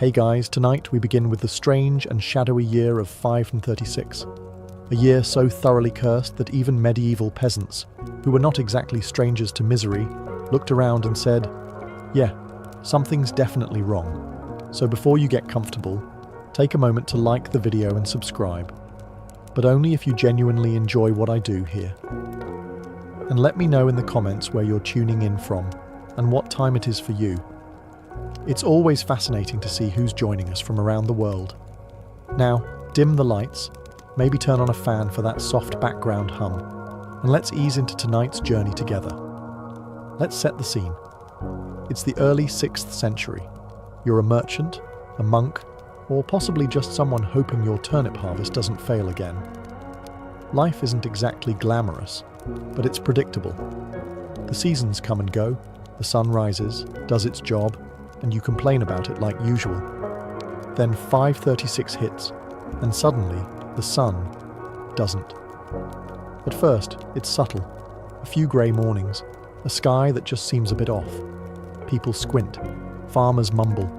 Hey guys, tonight we begin with the strange and shadowy year of 536. A year so thoroughly cursed that even medieval peasants, who were not exactly strangers to misery, looked around and said, yeah, something's definitely wrong. So before you get comfortable, take a moment to like the video and subscribe. But only if you genuinely enjoy what I do here. And let me know in the comments where you're tuning in from and what time it is for you. It's always fascinating to see who's joining us from around the world. Now, dim the lights, maybe turn on a fan for that soft background hum, and let's ease into tonight's journey together. Let's set the scene. It's the early 6th century. You're a merchant, a monk, or possibly just someone hoping your turnip harvest doesn't fail again. Life isn't exactly glamorous, but it's predictable. The seasons come and go, the sun rises, does its job, and you complain about it like usual. Then 536 hits, and suddenly the sun doesn't. At first, it's subtle. A few grey mornings, a sky that just seems a bit off. People squint, farmers mumble.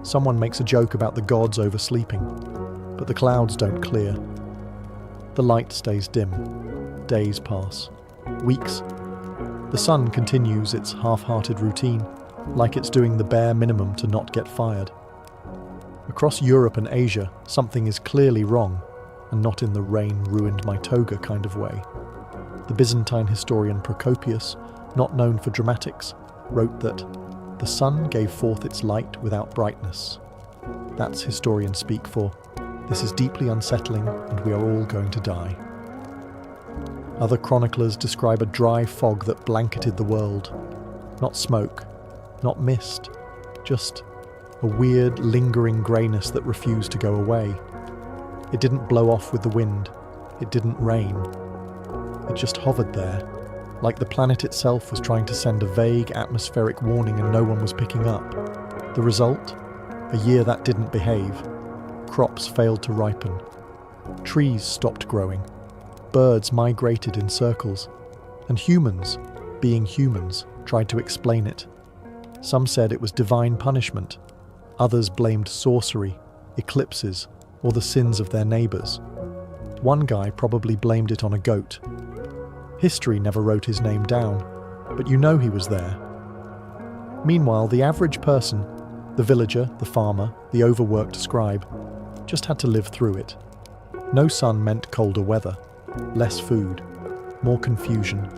Someone makes a joke about the gods oversleeping, but the clouds don't clear. The light stays dim. Days pass. Weeks. The sun continues its half-hearted routine, like it's doing the bare minimum to not get fired. Across Europe and Asia, something is clearly wrong, and not in the rain ruined my toga kind of way. The Byzantine historian Procopius, not known for dramatics, wrote that the sun gave forth its light without brightness. That's historian speak for, this is deeply unsettling and we are all going to die. Other chroniclers describe a dry fog that blanketed the world. Not smoke, not mist, just a weird, lingering greyness that refused to go away. It didn't blow off with the wind. It didn't rain. It just hovered there, like the planet itself was trying to send a vague atmospheric warning and no one was picking up. The result? A year that didn't behave. Crops failed to ripen. Trees stopped growing. Birds migrated in circles. And humans, being humans, tried to explain it. Some said it was divine punishment. Others blamed sorcery, eclipses, or the sins of their neighbours. One guy probably blamed it on a goat. History never wrote his name down, but you know he was there. Meanwhile, the average person, the villager, the farmer, the overworked scribe, just had to live through it. No sun meant colder weather, less food, more confusion,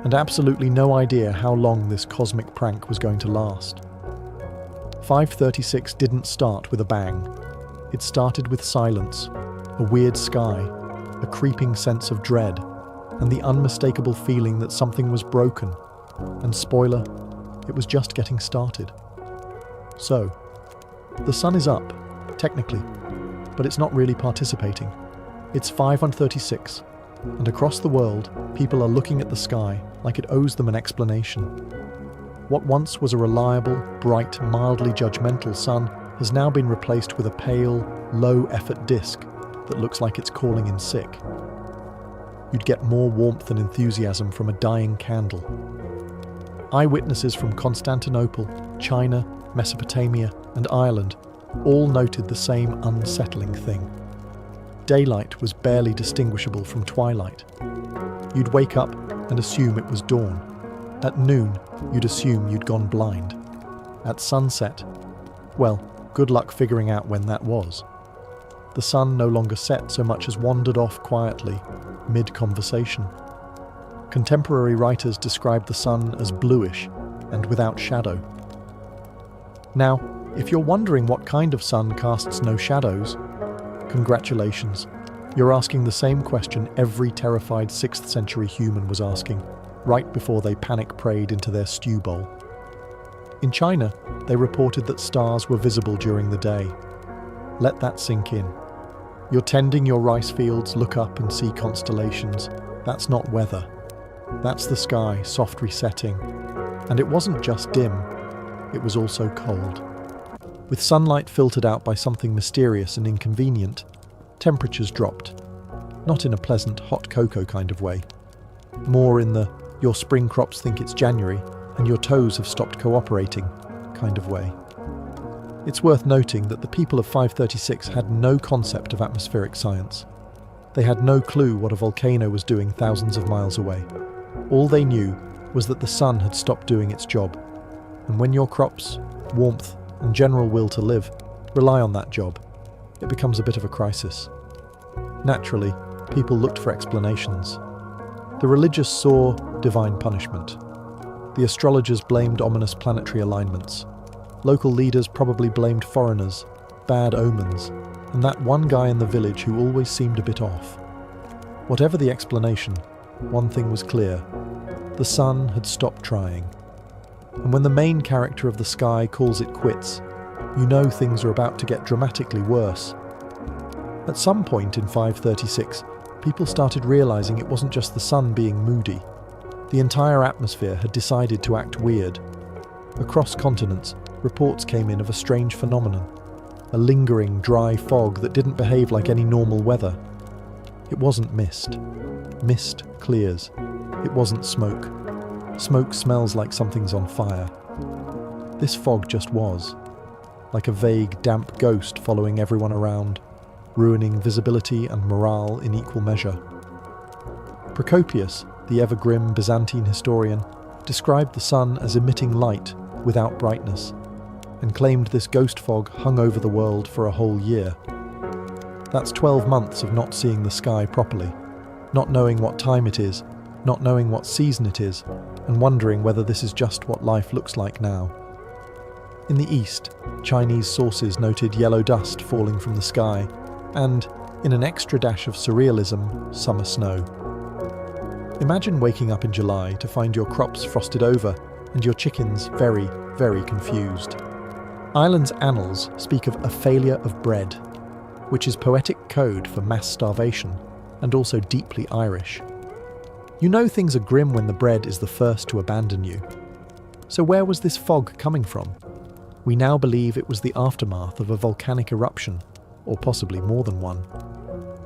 and absolutely no idea how long this cosmic prank was going to last. 536 didn't start with a bang. It started with silence, a weird sky, a creeping sense of dread, and the unmistakable feeling that something was broken. And spoiler, it was just getting started. So, the sun is up, technically, but it's not really participating. It's 536, and across the world, people are looking at the sky like it owes them an explanation. What once was a reliable, bright, mildly judgmental sun has now been replaced with a pale, low-effort disk that looks like it's calling in sick. You'd get more warmth and enthusiasm from a dying candle. Eyewitnesses from Constantinople, China, Mesopotamia, and Ireland all noted the same unsettling thing. Daylight was barely distinguishable from twilight. You'd wake up and assume it was dawn. At noon, you'd assume you'd gone blind. At sunset, well, good luck figuring out when that was. The sun no longer set so much as wandered off quietly, mid-conversation. Contemporary writers described the sun as bluish and without shadow. Now, if you're wondering what kind of sun casts no shadows, congratulations. You're asking the same question every terrified 6th century human was asking, right before they panic-prayed into their stew bowl. In China, they reported that stars were visible during the day. Let that sink in. You're tending your rice fields, look up and see constellations. That's not weather. That's the sky soft resetting. And it wasn't just dim, it was also cold. With sunlight filtered out by something mysterious and inconvenient, temperatures dropped. Not in a pleasant hot cocoa kind of way. More in the your spring crops think it's January and your toes have stopped cooperating kind of way. It's worth noting that the people of 536 had no concept of atmospheric science. They had no clue what a volcano was doing thousands of miles away. All they knew was that the sun had stopped doing its job. And when your crops, warmth, and general will to live rely on that job, it becomes a bit of a crisis. Naturally, people looked for explanations. The religious saw divine punishment. The astrologers blamed ominous planetary alignments. Local leaders probably blamed foreigners, bad omens, and that one guy in the village who always seemed a bit off. Whatever the explanation, one thing was clear. The sun had stopped trying. And when the main character of the sky calls it quits, you know things are about to get dramatically worse. At some point in 536, people started realizing it wasn't just the sun being moody. The entire atmosphere had decided to act weird. Across continents, reports came in of a strange phenomenon. A lingering, dry fog that didn't behave like any normal weather. It wasn't mist. Mist clears. It wasn't smoke. Smoke smells like something's on fire. This fog just was. Like a vague, damp ghost following everyone around, ruining visibility and morale in equal measure. Procopius, the ever-grim Byzantine historian, described the sun as emitting light without brightness, and claimed this ghost fog hung over the world for a whole year. That's 12 months of not seeing the sky properly, not knowing what time it is, not knowing what season it is, and wondering whether this is just what life looks like now. In the east, Chinese sources noted yellow dust falling from the sky, and, in an extra dash of surrealism, summer snow. Imagine waking up in July to find your crops frosted over and your chickens very, very confused. Ireland's annals speak of a failure of bread, which is poetic code for mass starvation, and also deeply Irish. You know things are grim when the bread is the first to abandon you. So where was this fog coming from? We now believe it was the aftermath of a volcanic eruption, or possibly more than one.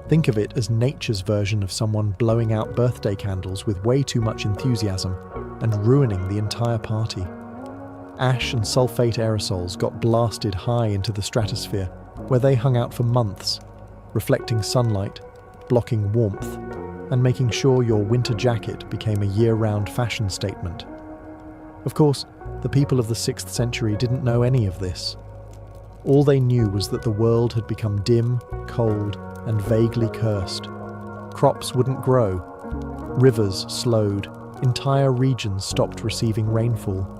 Think of it as nature's version of someone blowing out birthday candles with way too much enthusiasm and ruining the entire party. Ash and sulfate aerosols got blasted high into the stratosphere, where they hung out for months, reflecting sunlight, blocking warmth, and making sure your winter jacket became a year-round fashion statement. Of course, the people of the 6th century didn't know any of this. All they knew was that the world had become dim, cold, and vaguely cursed. Crops wouldn't grow. Rivers slowed. Entire regions stopped receiving rainfall.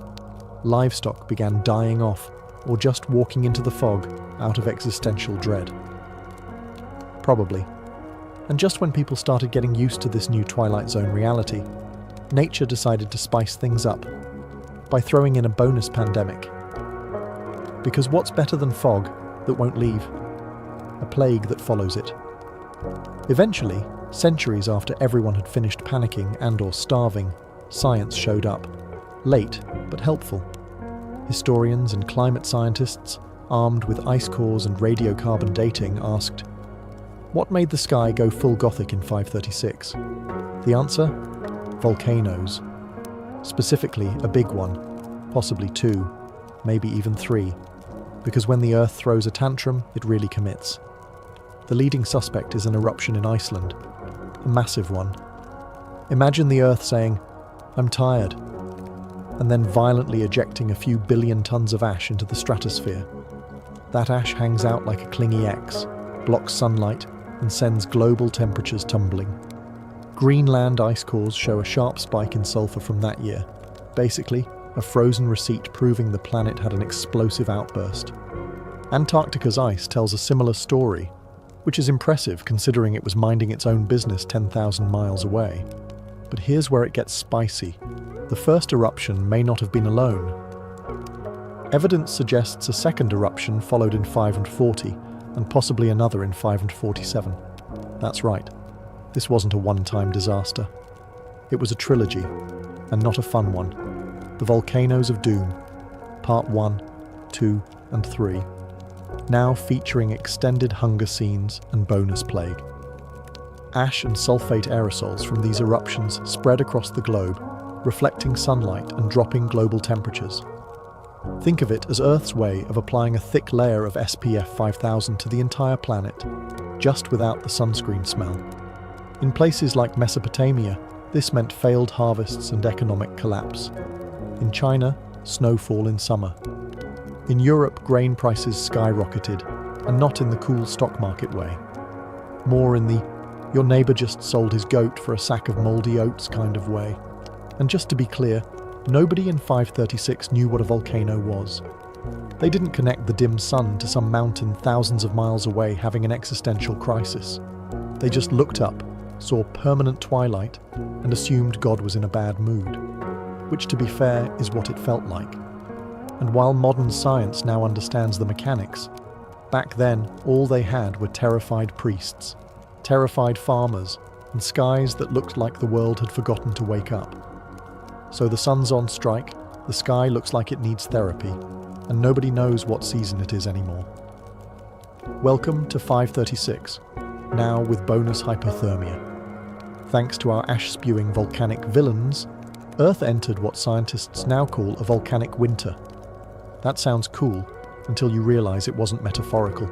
Livestock began dying off, or just walking into the fog out of existential dread. Probably. And just when people started getting used to this new Twilight Zone reality, nature decided to spice things up by throwing in a bonus pandemic. Because what's better than fog that won't leave? A plague that follows it. Eventually, centuries after everyone had finished panicking and/or starving, science showed up. Late, but helpful. Historians and climate scientists, armed with ice cores and radiocarbon dating, asked, what made the sky go full Gothic in 536? The answer? Volcanoes. Specifically, a big one, possibly 2, maybe even 3, because when the Earth throws a tantrum, it really commits. The leading suspect is an eruption in Iceland, a massive one. Imagine the Earth saying, I'm tired, and then violently ejecting a few billion tons of ash into the stratosphere. That ash hangs out like a clingy X, blocks sunlight, and sends global temperatures tumbling. Greenland ice cores show a sharp spike in sulfur from that year. Basically, a frozen receipt proving the planet had an explosive outburst. Antarctica's ice tells a similar story, which is impressive considering it was minding its own business 10,000 miles away. But here's where it gets spicy. The first eruption may not have been alone. Evidence suggests a second eruption followed in 540, and possibly another in 547. That's right. This wasn't a one-time disaster. It was a trilogy, and not a fun one. The Volcanoes of Doom, Part 1, 2, and 3. Now featuring extended hunger scenes and bonus plague. Ash and sulfate aerosols from these eruptions spread across the globe, reflecting sunlight and dropping global temperatures. Think of it as Earth's way of applying a thick layer of SPF 5000 to the entire planet, just without the sunscreen smell. In places like Mesopotamia, this meant failed harvests and economic collapse. In China, snowfall in summer. In Europe, grain prices skyrocketed, and not in the cool stock market way. More in the your neighbour just sold his goat for a sack of mouldy oats kind of way. And just to be clear, nobody in 536 knew what a volcano was. They didn't connect the dim sun to some mountain thousands of miles away having an existential crisis. They just looked up, saw permanent twilight, and assumed God was in a bad mood. Which, to be fair, is what it felt like. And while modern science now understands the mechanics, back then all they had were terrified priests, terrified farmers, and skies that looked like the world had forgotten to wake up. So the sun's on strike, the sky looks like it needs therapy, and nobody knows what season it is anymore. Welcome to 536, now with bonus hypothermia. Thanks to our ash-spewing volcanic villains, Earth entered what scientists now call a volcanic winter. That sounds cool, until you realise it wasn't metaphorical.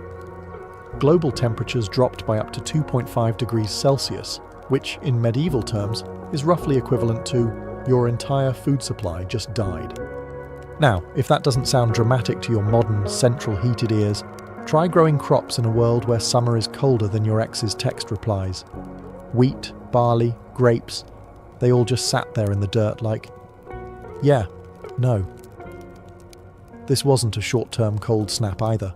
Global temperatures dropped by up to 2.5 degrees Celsius, which, in medieval terms, is roughly equivalent to your entire food supply just died. Now, if that doesn't sound dramatic to your modern, central heated ears, try growing crops in a world where summer is colder than your ex's text replies. Wheat, barley, grapes, they all just sat there in the dirt like, yeah, no. This wasn't a short-term cold snap either.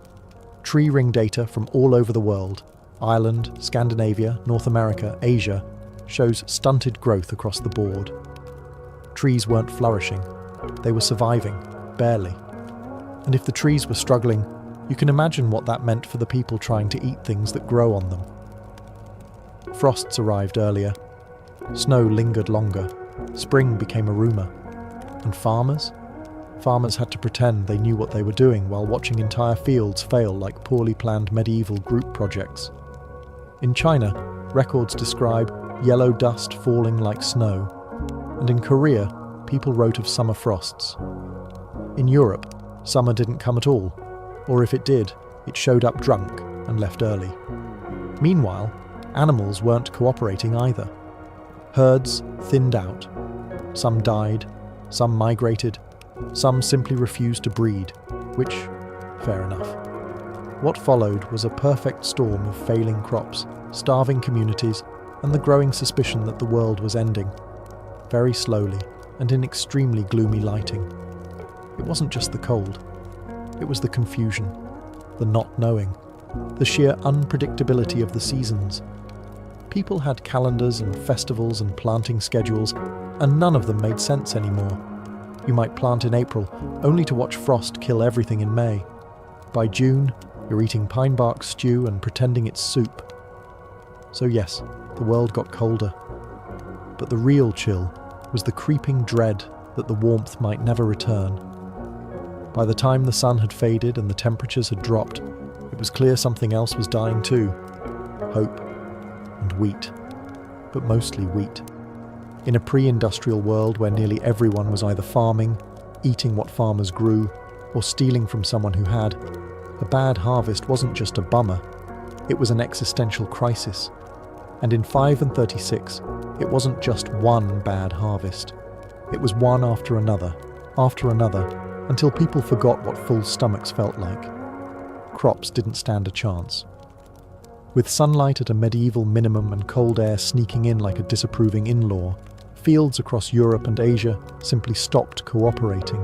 Tree ring data from all over the world, Ireland, Scandinavia, North America, Asia, shows stunted growth across the board. Trees weren't flourishing. They were surviving, barely. And if the trees were struggling, you can imagine what that meant for the people trying to eat things that grow on them. Frosts arrived earlier. Snow lingered longer. Spring became a rumour. And farmers? Farmers had to pretend they knew what they were doing while watching entire fields fail like poorly planned medieval group projects. In China, records describe yellow dust falling like snow, and in Korea, people wrote of summer frosts. In Europe, summer didn't come at all, or if it did, it showed up drunk and left early. Meanwhile, animals weren't cooperating either. Herds thinned out. Some died, some migrated, some simply refused to breed, which, fair enough. What followed was a perfect storm of failing crops, starving communities, and the growing suspicion that the world was ending. Very slowly, and in extremely gloomy lighting. It wasn't just the cold. It was the confusion, the not knowing, the sheer unpredictability of the seasons. People had calendars and festivals and planting schedules, and none of them made sense anymore. You might plant in April, only to watch frost kill everything in May. By June, you're eating pine bark stew and pretending it's soup. So yes, the world got colder. But the real chill was the creeping dread that the warmth might never return. By the time the sun had faded and the temperatures had dropped, it was clear something else was dying too. Hope and wheat. But mostly wheat. In a pre-industrial world where nearly everyone was either farming, eating what farmers grew, or stealing from someone who had, a bad harvest wasn't just a bummer, it was an existential crisis. And in 536, it wasn't just one bad harvest. It was one after another, until people forgot what full stomachs felt like. Crops didn't stand a chance. With sunlight at a medieval minimum and cold air sneaking in like a disapproving in-law, fields across Europe and Asia simply stopped cooperating.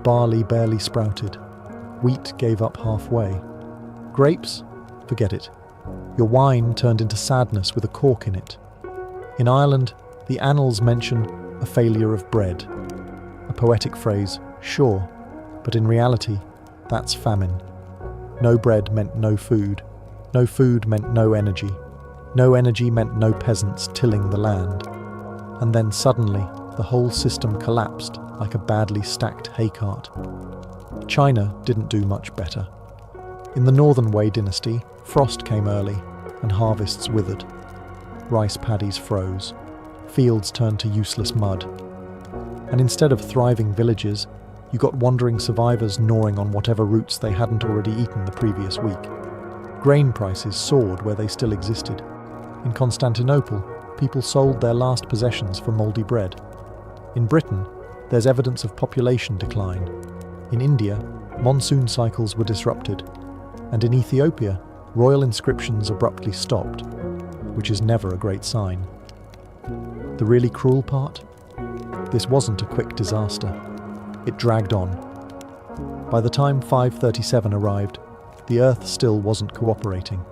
Barley barely sprouted. Wheat gave up halfway. Grapes? Forget it. Your wine turned into sadness with a cork in it. In Ireland, the annals mention a failure of bread. A poetic phrase, sure, but in reality, that's famine. No bread meant no food. No food meant no energy. No energy meant no peasants tilling the land. And then suddenly, the whole system collapsed like a badly stacked hay cart. China didn't do much better. In the Northern Wei dynasty, frost came early, and harvests withered. Rice paddies froze. Fields turned to useless mud. And instead of thriving villages, You got wandering survivors gnawing on whatever roots they hadn't already eaten the previous week. Grain prices soared where they still existed. In Constantinople, people sold their last possessions for mouldy bread. In Britain, there's evidence of population decline. In India, monsoon cycles were disrupted. And in Ethiopia, royal inscriptions abruptly stopped, which is never a great sign. The really cruel part? This wasn't a quick disaster. It dragged on. By the time 537 arrived, the Earth still wasn't cooperating.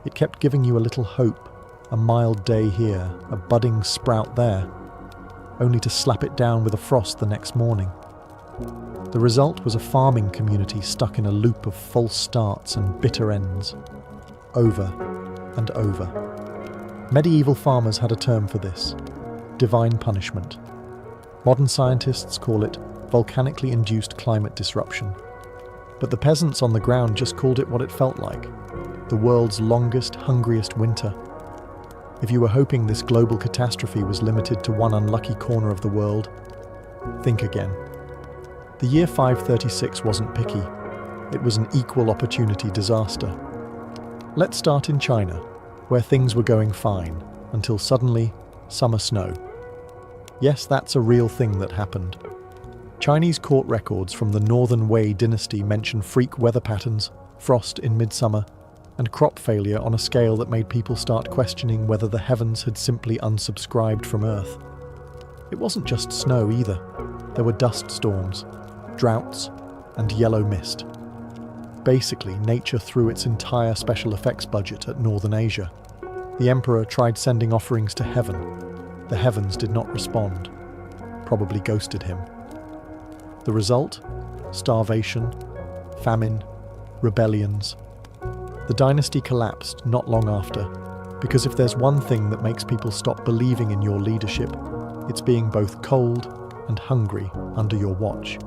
It kept giving you a little hope, a mild day here, a budding sprout there, only to slap it down with a frost the next morning. The result was a farming community stuck in a loop of false starts and bitter ends, over and over. Medieval farmers had a term for this: divine punishment. Modern scientists call it volcanically induced climate disruption. But the peasants on the ground just called it what it felt like: the world's longest, hungriest winter. If you were hoping this global catastrophe was limited to one unlucky corner of the world, think again. The year 536 wasn't picky. It was an equal opportunity disaster. Let's start in China, where things were going fine, until suddenly, summer snow. Yes, that's a real thing that happened. Chinese court records from the Northern Wei dynasty mention freak weather patterns, frost in midsummer, and crop failure on a scale that made people start questioning whether the heavens had simply unsubscribed from Earth. It wasn't just snow either. There were dust storms, droughts, and yellow mist. Basically, nature threw its entire special effects budget at Northern Asia. The emperor tried sending offerings to heaven. The heavens did not respond, probably ghosted him. The result? Starvation, famine, rebellions. The dynasty collapsed not long after, because if there's one thing that makes people stop believing in your leadership, it's being both cold and hungry under your watch.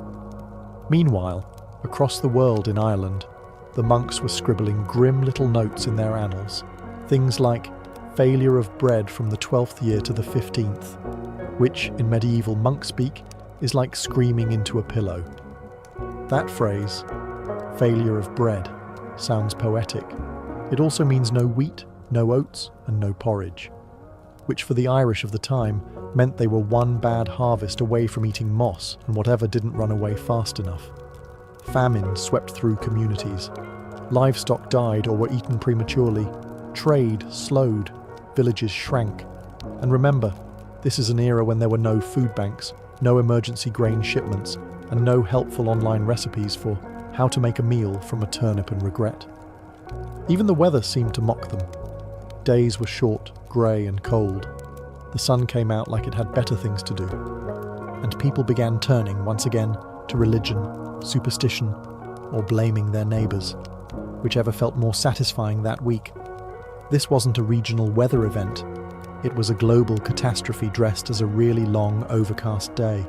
Meanwhile, across the world in Ireland, the monks were scribbling grim little notes in their annals, things like failure of bread from the 12th year to the 15th, which, in medieval monk speak, is like screaming into a pillow. That phrase, failure of bread, sounds poetic. It also means no wheat, no oats, and no porridge, which for the Irish of the time meant they were one bad harvest away from eating moss and whatever didn't run away fast enough. Famine swept through communities. Livestock died or were eaten prematurely. Trade slowed. Villages shrank. And remember, this is an era when there were no food banks, no emergency grain shipments, and no helpful online recipes for how to make a meal from a turnip and regret. Even the weather seemed to mock them. Days were short, grey and cold. The sun came out like it had better things to do. And people began turning once again to religion, superstition, or blaming their neighbours, whichever felt more satisfying that week. This wasn't a regional weather event. It was a global catastrophe dressed as a really long, overcast day.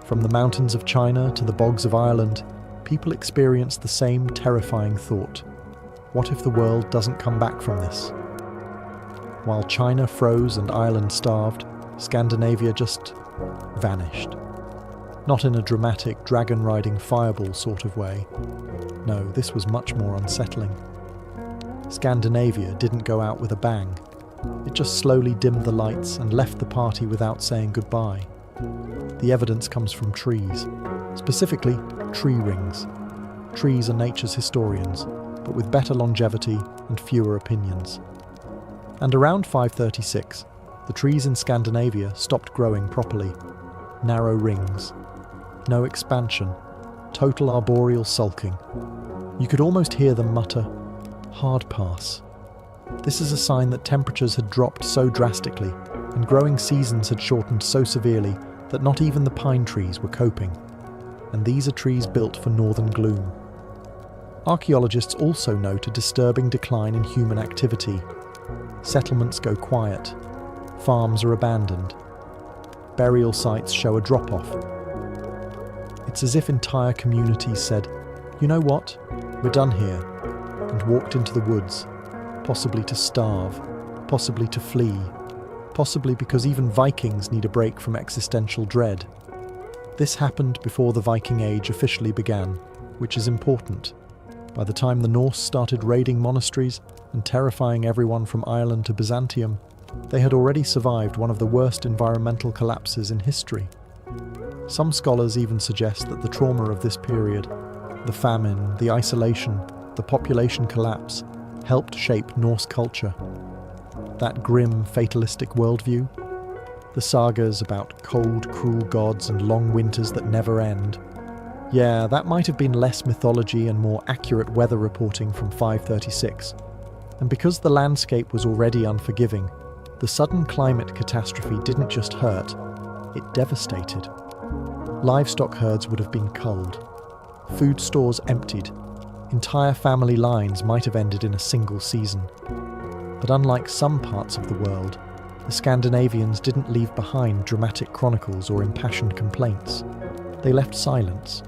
From the mountains of China to the bogs of Ireland, people experienced the same terrifying thought: what if the world doesn't come back from this? While China froze and Ireland starved, Scandinavia just vanished. Not in a dramatic, dragon-riding fireball sort of way. No, this was much more unsettling. Scandinavia didn't go out with a bang. It just slowly dimmed the lights and left the party without saying goodbye. The evidence comes from trees, specifically tree rings. Trees are nature's historians, but with better longevity and fewer opinions. And around 536, the trees in Scandinavia stopped growing properly. Narrow rings. No expansion. Total arboreal sulking. You could almost hear them mutter, "hard pass." This is a sign that temperatures had dropped so drastically and growing seasons had shortened so severely that not even the pine trees were coping. And these are trees built for northern gloom. Archaeologists also note a disturbing decline in human activity. Settlements go quiet. Farms are abandoned. Burial sites show a drop-off. It's as if entire communities said, "You know what? We're done here," and walked into the woods, possibly to starve, possibly to flee, possibly because even Vikings need a break from existential dread. This happened before the Viking Age officially began, which is important. By the time the Norse started raiding monasteries and terrifying everyone from Ireland to Byzantium, they had already survived one of the worst environmental collapses in history. Some scholars even suggest that the trauma of this period, the famine, the isolation, the population collapse, helped shape Norse culture. That grim, fatalistic worldview, the sagas about cold, cruel gods and long winters that never end. Yeah, that might have been less mythology and more accurate weather reporting from 536. And because the landscape was already unforgiving, the sudden climate catastrophe didn't just hurt, it devastated. Livestock herds would have been culled, food stores emptied, entire family lines might have ended in a single season. But unlike some parts of the world, the Scandinavians didn't leave behind dramatic chronicles or impassioned complaints. They left silence,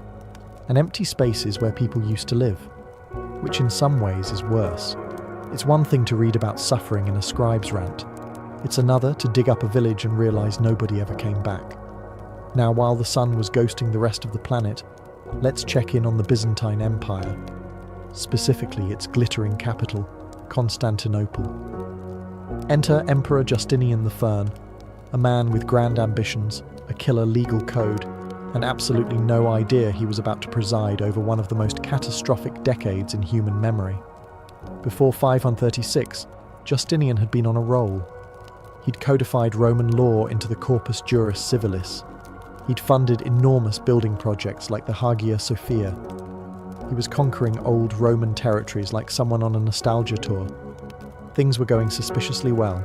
and empty spaces where people used to live, which in some ways is worse. It's one thing to read about suffering in a scribe's rant. It's another to dig up a village and realise nobody ever came back. Now, while the sun was ghosting the rest of the planet, let's check in on the Byzantine Empire, specifically its glittering capital, Constantinople. Enter Emperor Justinian the Fern, a man with grand ambitions, a killer legal code, and absolutely no idea he was about to preside over one of the most catastrophic decades in human memory. Before 536, Justinian had been on a roll. He'd codified Roman law into the Corpus Juris Civilis. He'd funded enormous building projects like the Hagia Sophia. He was conquering old Roman territories like someone on a nostalgia tour. Things were going suspiciously well.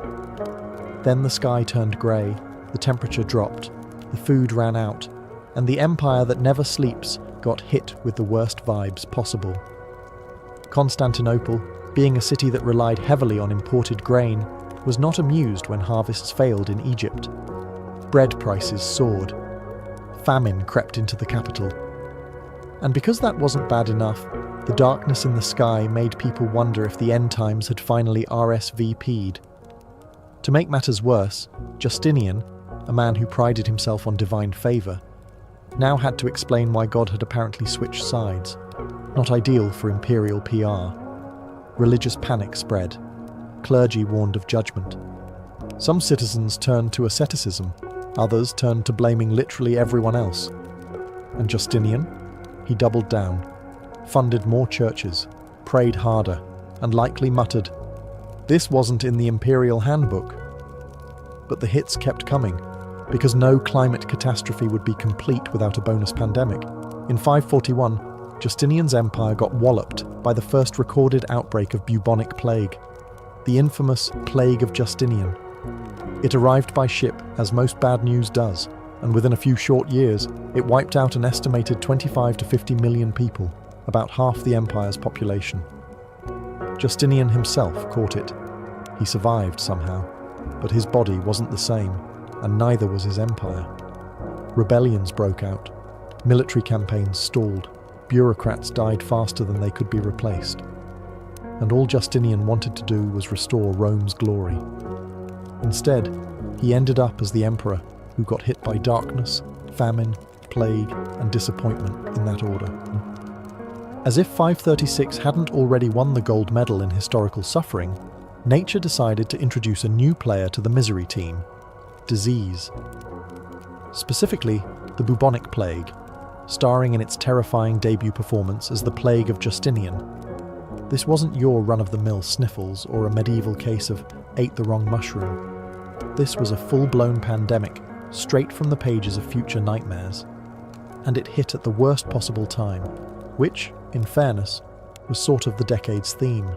Then the sky turned grey, the temperature dropped, the food ran out, and the empire that never sleeps got hit with the worst vibes possible. Constantinople, being a city that relied heavily on imported grain, was not amused when harvests failed in Egypt. Bread prices soared. Famine crept into the capital. And because that wasn't bad enough, the darkness in the sky made people wonder if the end times had finally RSVP'd. To make matters worse, Justinian, a man who prided himself on divine favour, now had to explain why God had apparently switched sides. Not ideal for imperial PR. Religious panic spread. Clergy warned of judgment. Some citizens turned to asceticism, others turned to blaming literally everyone else. And Justinian? He doubled down, funded more churches, prayed harder, and likely muttered, "This wasn't in the imperial handbook." But the hits kept coming, because no climate catastrophe would be complete without a bonus pandemic. In 541, Justinian's empire got walloped by the first recorded outbreak of bubonic plague, the infamous Plague of Justinian. It arrived by ship, as most bad news does, and within a few short years, it wiped out an estimated 25 to 50 million people, about half the empire's population. Justinian himself caught it. He survived somehow, but his body wasn't the same, and neither was his empire. Rebellions broke out, military campaigns stalled, bureaucrats died faster than they could be replaced. And all Justinian wanted to do was restore Rome's glory. Instead, he ended up as the emperor who got hit by darkness, famine, plague, and disappointment in that order. As if 536 hadn't already won the gold medal in historical suffering, nature decided to introduce a new player to the misery team: disease. Specifically, the bubonic plague, starring in its terrifying debut performance as the Plague of Justinian. This wasn't your run-of-the-mill sniffles or a medieval case of ate the wrong mushroom. This was a full-blown pandemic, straight from the pages of future nightmares. And it hit at the worst possible time, which, in fairness, was sort of the decade's theme.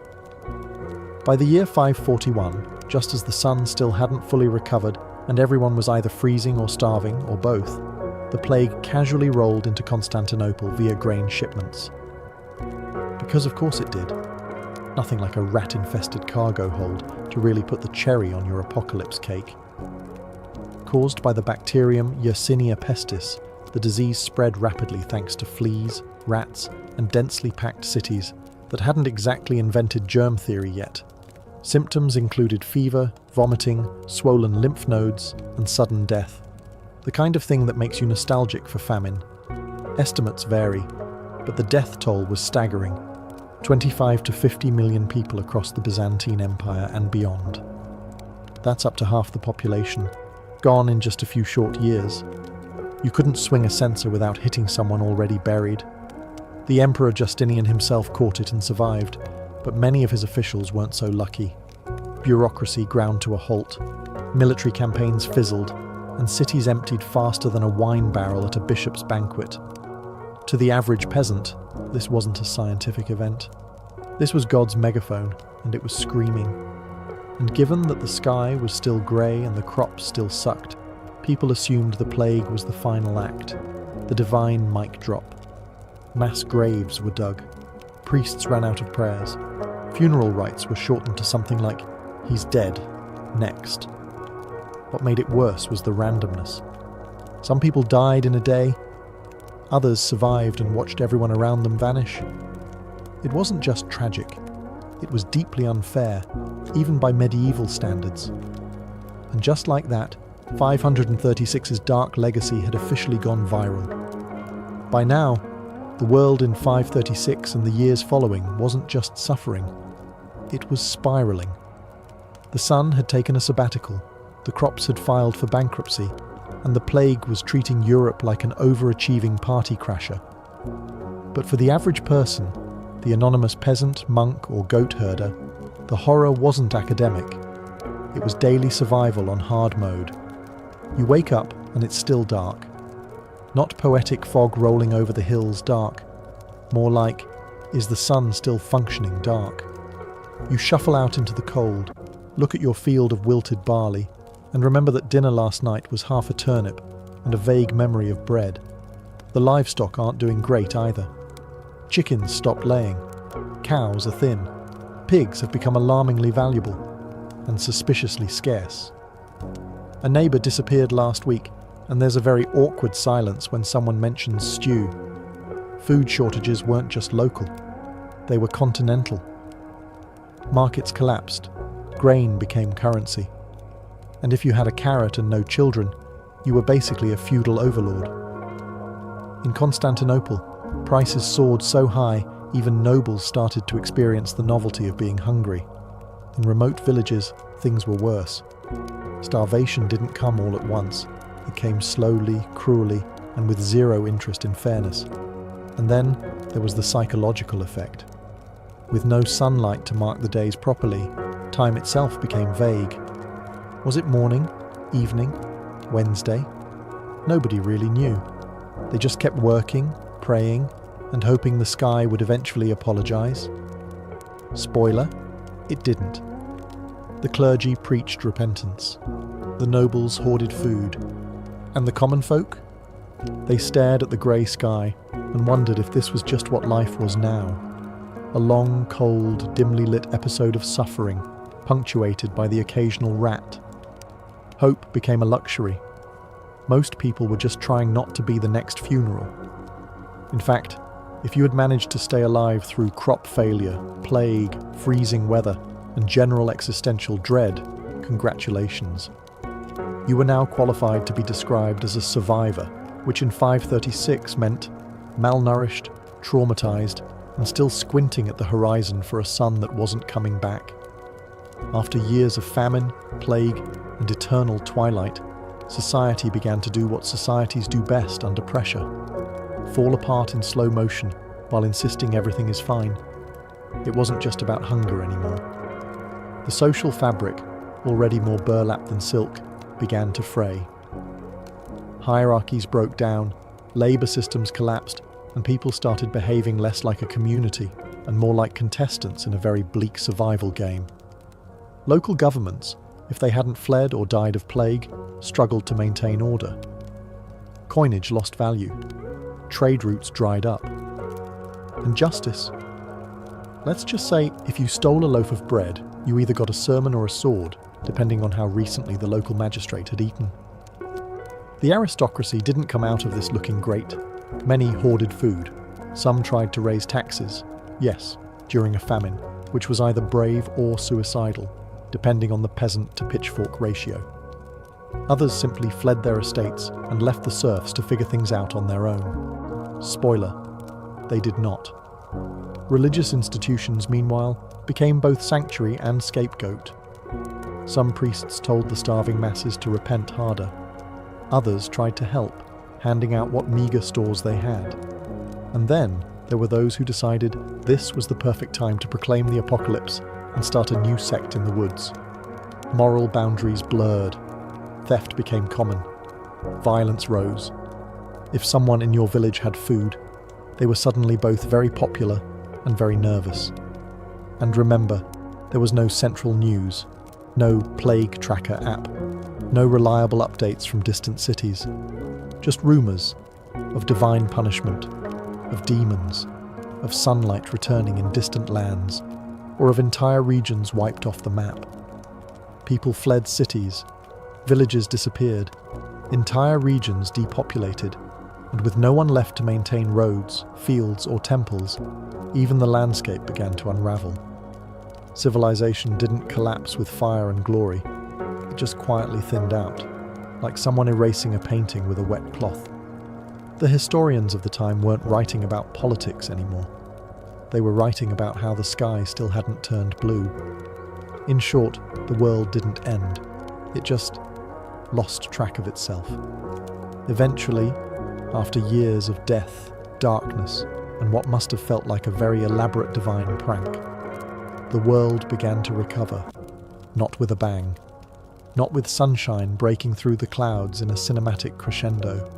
By the year 541, just as the sun still hadn't fully recovered and everyone was either freezing or starving, or both, the plague casually rolled into Constantinople via grain shipments. Because of course it did. Nothing like a rat-infested cargo hold to really put the cherry on your apocalypse cake. Caused by the bacterium Yersinia pestis, the disease spread rapidly thanks to fleas, rats, and densely packed cities that hadn't exactly invented germ theory yet. Symptoms included fever, vomiting, swollen lymph nodes, and sudden death. The kind of thing that makes you nostalgic for famine. Estimates vary, but the death toll was staggering. 25 to 50 million people across the Byzantine Empire and beyond. That's up to half the population, gone in just a few short years. You couldn't swing a censer without hitting someone already buried. The Emperor Justinian himself caught it and survived, but many of his officials weren't so lucky. Bureaucracy ground to a halt, military campaigns fizzled, and cities emptied faster than a wine barrel at a bishop's banquet. To the average peasant, this wasn't a scientific event. This was God's megaphone, and it was screaming. And given that the sky was still grey and the crops still sucked, people assumed the plague was the final act, the divine mic drop. Mass graves were dug. Priests ran out of prayers. Funeral rites were shortened to something like, "He's dead. Next." What made it worse was the randomness. Some people died in a day. Others survived and watched everyone around them vanish. It wasn't just tragic. It was deeply unfair, even by medieval standards. And just like that, 536's dark legacy had officially gone viral. By now, the world in 536 and the years following wasn't just suffering. It was spiraling. The sun had taken a sabbatical, the crops had filed for bankruptcy, and the plague was treating Europe like an overachieving party crasher. But for the average person, the anonymous peasant, monk, or goat herder, the horror wasn't academic. It was daily survival on hard mode. You wake up and it's still dark. Not poetic fog rolling over the hills dark. More like, is the sun still functioning dark? You shuffle out into the cold, look at your field of wilted barley, and remember that dinner last night was half a turnip and a vague memory of bread. The livestock aren't doing great either. Chickens stopped laying. Cows are thin. Pigs have become alarmingly valuable and suspiciously scarce. A neighbour disappeared last week, and there's a very awkward silence when someone mentions stew. Food shortages weren't just local. They were continental. Markets collapsed. Grain became currency. And if you had a carrot and no children, you were basically a feudal overlord. In Constantinople, prices soared so high, even nobles started to experience the novelty of being hungry. In remote villages, things were worse. Starvation didn't come all at once. It came slowly, cruelly, and with zero interest in fairness. And then there was the psychological effect. With no sunlight to mark the days properly, time itself became vague. Was it morning, evening, Wednesday? Nobody really knew. They just kept working, praying, and hoping the sky would eventually apologize. Spoiler, it didn't. The clergy preached repentance. The nobles hoarded food. And the common folk? They stared at the grey sky and wondered if this was just what life was now. A long, cold, dimly lit episode of suffering, punctuated by the occasional rat. Hope became a luxury. Most people were just trying not to be the next funeral. In fact, if you had managed to stay alive through crop failure, plague, freezing weather, and general existential dread, congratulations. You were now qualified to be described as a survivor, which in 536 meant malnourished, traumatized, and still squinting at the horizon for a sun that wasn't coming back. After years of famine, plague, and eternal twilight, society began to do what societies do best under pressure: fall apart in slow motion while insisting everything is fine. It wasn't just about hunger anymore. The social fabric, already more burlap than silk, began to fray. Hierarchies broke down, labour systems collapsed, and people started behaving less like a community and more like contestants in a very bleak survival game. Local governments, if they hadn't fled or died of plague, struggled to maintain order. Coinage lost value. Trade routes dried up. And justice. Let's just say if you stole a loaf of bread, you either got a sermon or a sword, depending on how recently the local magistrate had eaten. The aristocracy didn't come out of this looking great. Many hoarded food. Some tried to raise taxes. Yes, during a famine, which was either brave or suicidal, depending on the peasant to pitchfork ratio. Others simply fled their estates and left the serfs to figure things out on their own. Spoiler, they did not. Religious institutions, meanwhile, became both sanctuary and scapegoat. Some priests told the starving masses to repent harder. Others tried to help, handing out what meagre stores they had. And then there were those who decided this was the perfect time to proclaim the apocalypse and start a new sect in the woods. Moral boundaries blurred. Theft became common. Violence rose. If someone in your village had food, they were suddenly both very popular and very nervous. And remember, there was no central news, no plague tracker app, no reliable updates from distant cities, just rumours of divine punishment, of demons, of sunlight returning in distant lands, or of entire regions wiped off the map. People fled cities, villages disappeared, entire regions depopulated, and with no one left to maintain roads, fields, or temples, even the landscape began to unravel. Civilization didn't collapse with fire and glory, it just quietly thinned out, like someone erasing a painting with a wet cloth. The historians of the time weren't writing about politics anymore. They were writing about how the sky still hadn't turned blue. In short, the world didn't end. It just lost track of itself. Eventually, after years of death, darkness, and what must have felt like a very elaborate divine prank, the world began to recover, not with a bang, not with sunshine breaking through the clouds in a cinematic crescendo.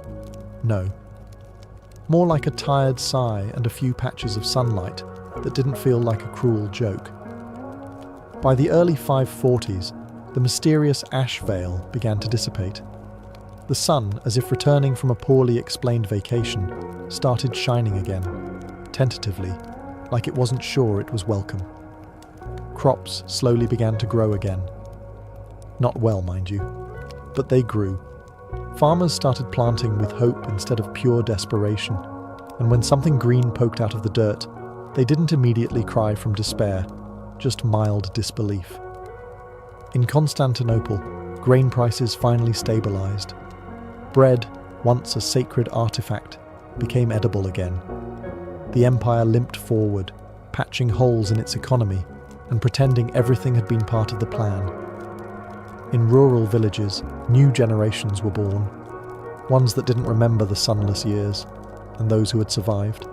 No. More like a tired sigh and a few patches of sunlight that didn't feel like a cruel joke. By the early 540s, the mysterious ash veil began to dissipate. The sun, as if returning from a poorly explained vacation, started shining again, tentatively, like it wasn't sure it was welcome. Crops slowly began to grow again. Not well, mind you, but they grew. Farmers started planting with hope instead of pure desperation, and when something green poked out of the dirt, they didn't immediately cry from despair, just mild disbelief. In Constantinople, grain prices finally stabilized. Bread, once a sacred artifact, became edible again. The empire limped forward, patching holes in its economy and pretending everything had been part of the plan. In rural villages, new generations were born, ones that didn't remember the sunless years, and those who had survived.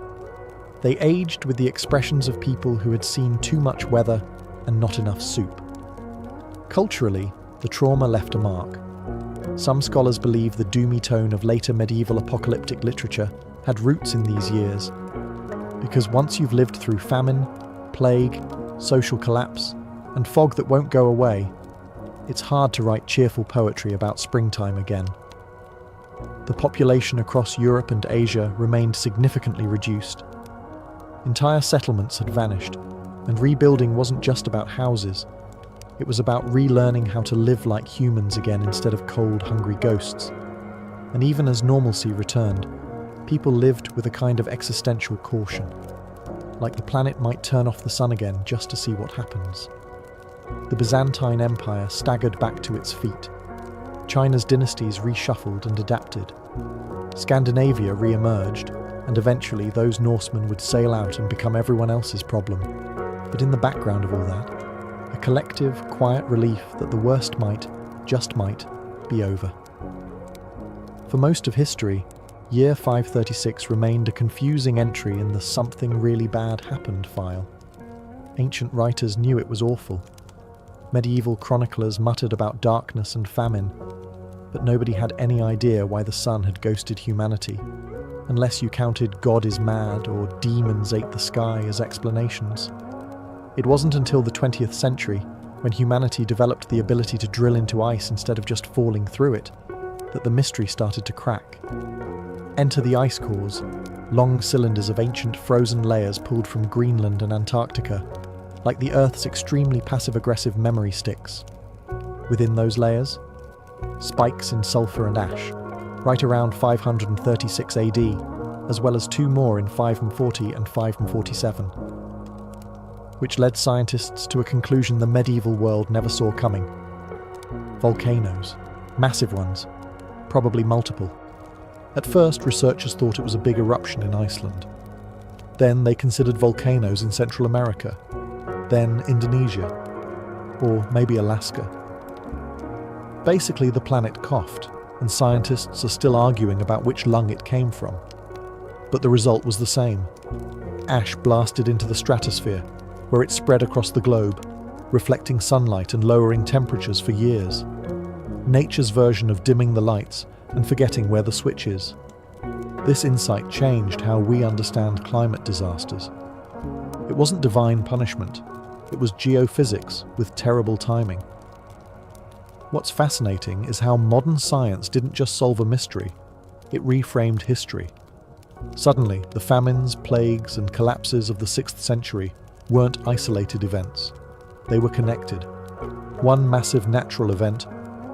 They aged with the expressions of people who had seen too much weather and not enough soup. Culturally, the trauma left a mark. Some scholars believe the doomy tone of later medieval apocalyptic literature had roots in these years, because once you've lived through famine, plague, social collapse, and fog that won't go away, it's hard to write cheerful poetry about springtime again. The population across Europe and Asia remained significantly reduced. Entire settlements had vanished, and rebuilding wasn't just about houses. It was about relearning how to live like humans again instead of cold, hungry ghosts. And even as normalcy returned, people lived with a kind of existential caution, like the planet might turn off the sun again just to see what happens. The Byzantine Empire staggered back to its feet. China's dynasties reshuffled and adapted. Scandinavia re-emerged, and eventually those Norsemen would sail out and become everyone else's problem. But in the background of all that, a collective, quiet relief that the worst might, just might, be over. For most of history, year 536 remained a confusing entry in the "something really bad happened" file. Ancient writers knew it was awful. Medieval chroniclers muttered about darkness and famine, but nobody had any idea why the sun had ghosted humanity, unless you counted "God is mad" or "demons ate the sky" as explanations. It wasn't until the 20th century, when humanity developed the ability to drill into ice instead of just falling through it, that the mystery started to crack. Enter the ice cores, long cylinders of ancient frozen layers pulled from Greenland and Antarctica, like the Earth's extremely passive-aggressive memory sticks. Within those layers, spikes in sulfur and ash, right around 536 AD, as well as two more in 540 and 547, which led scientists to a conclusion the medieval world never saw coming: volcanoes. Massive ones, probably multiple. At first, researchers thought it was a big eruption in Iceland. Then they considered volcanoes in Central America. Then Indonesia. Or maybe Alaska. Basically, the planet coughed, and scientists are still arguing about which lung it came from. But the result was the same. Ash blasted into the stratosphere, where it spread across the globe, reflecting sunlight and lowering temperatures for years. Nature's version of dimming the lights and forgetting where the switch is. This insight changed how we understand climate disasters. It wasn't divine punishment. It was geophysics with terrible timing. What's fascinating is how modern science didn't just solve a mystery, it reframed history. Suddenly, the famines, plagues, and collapses of the 6th century weren't isolated events. They were connected. One massive natural event,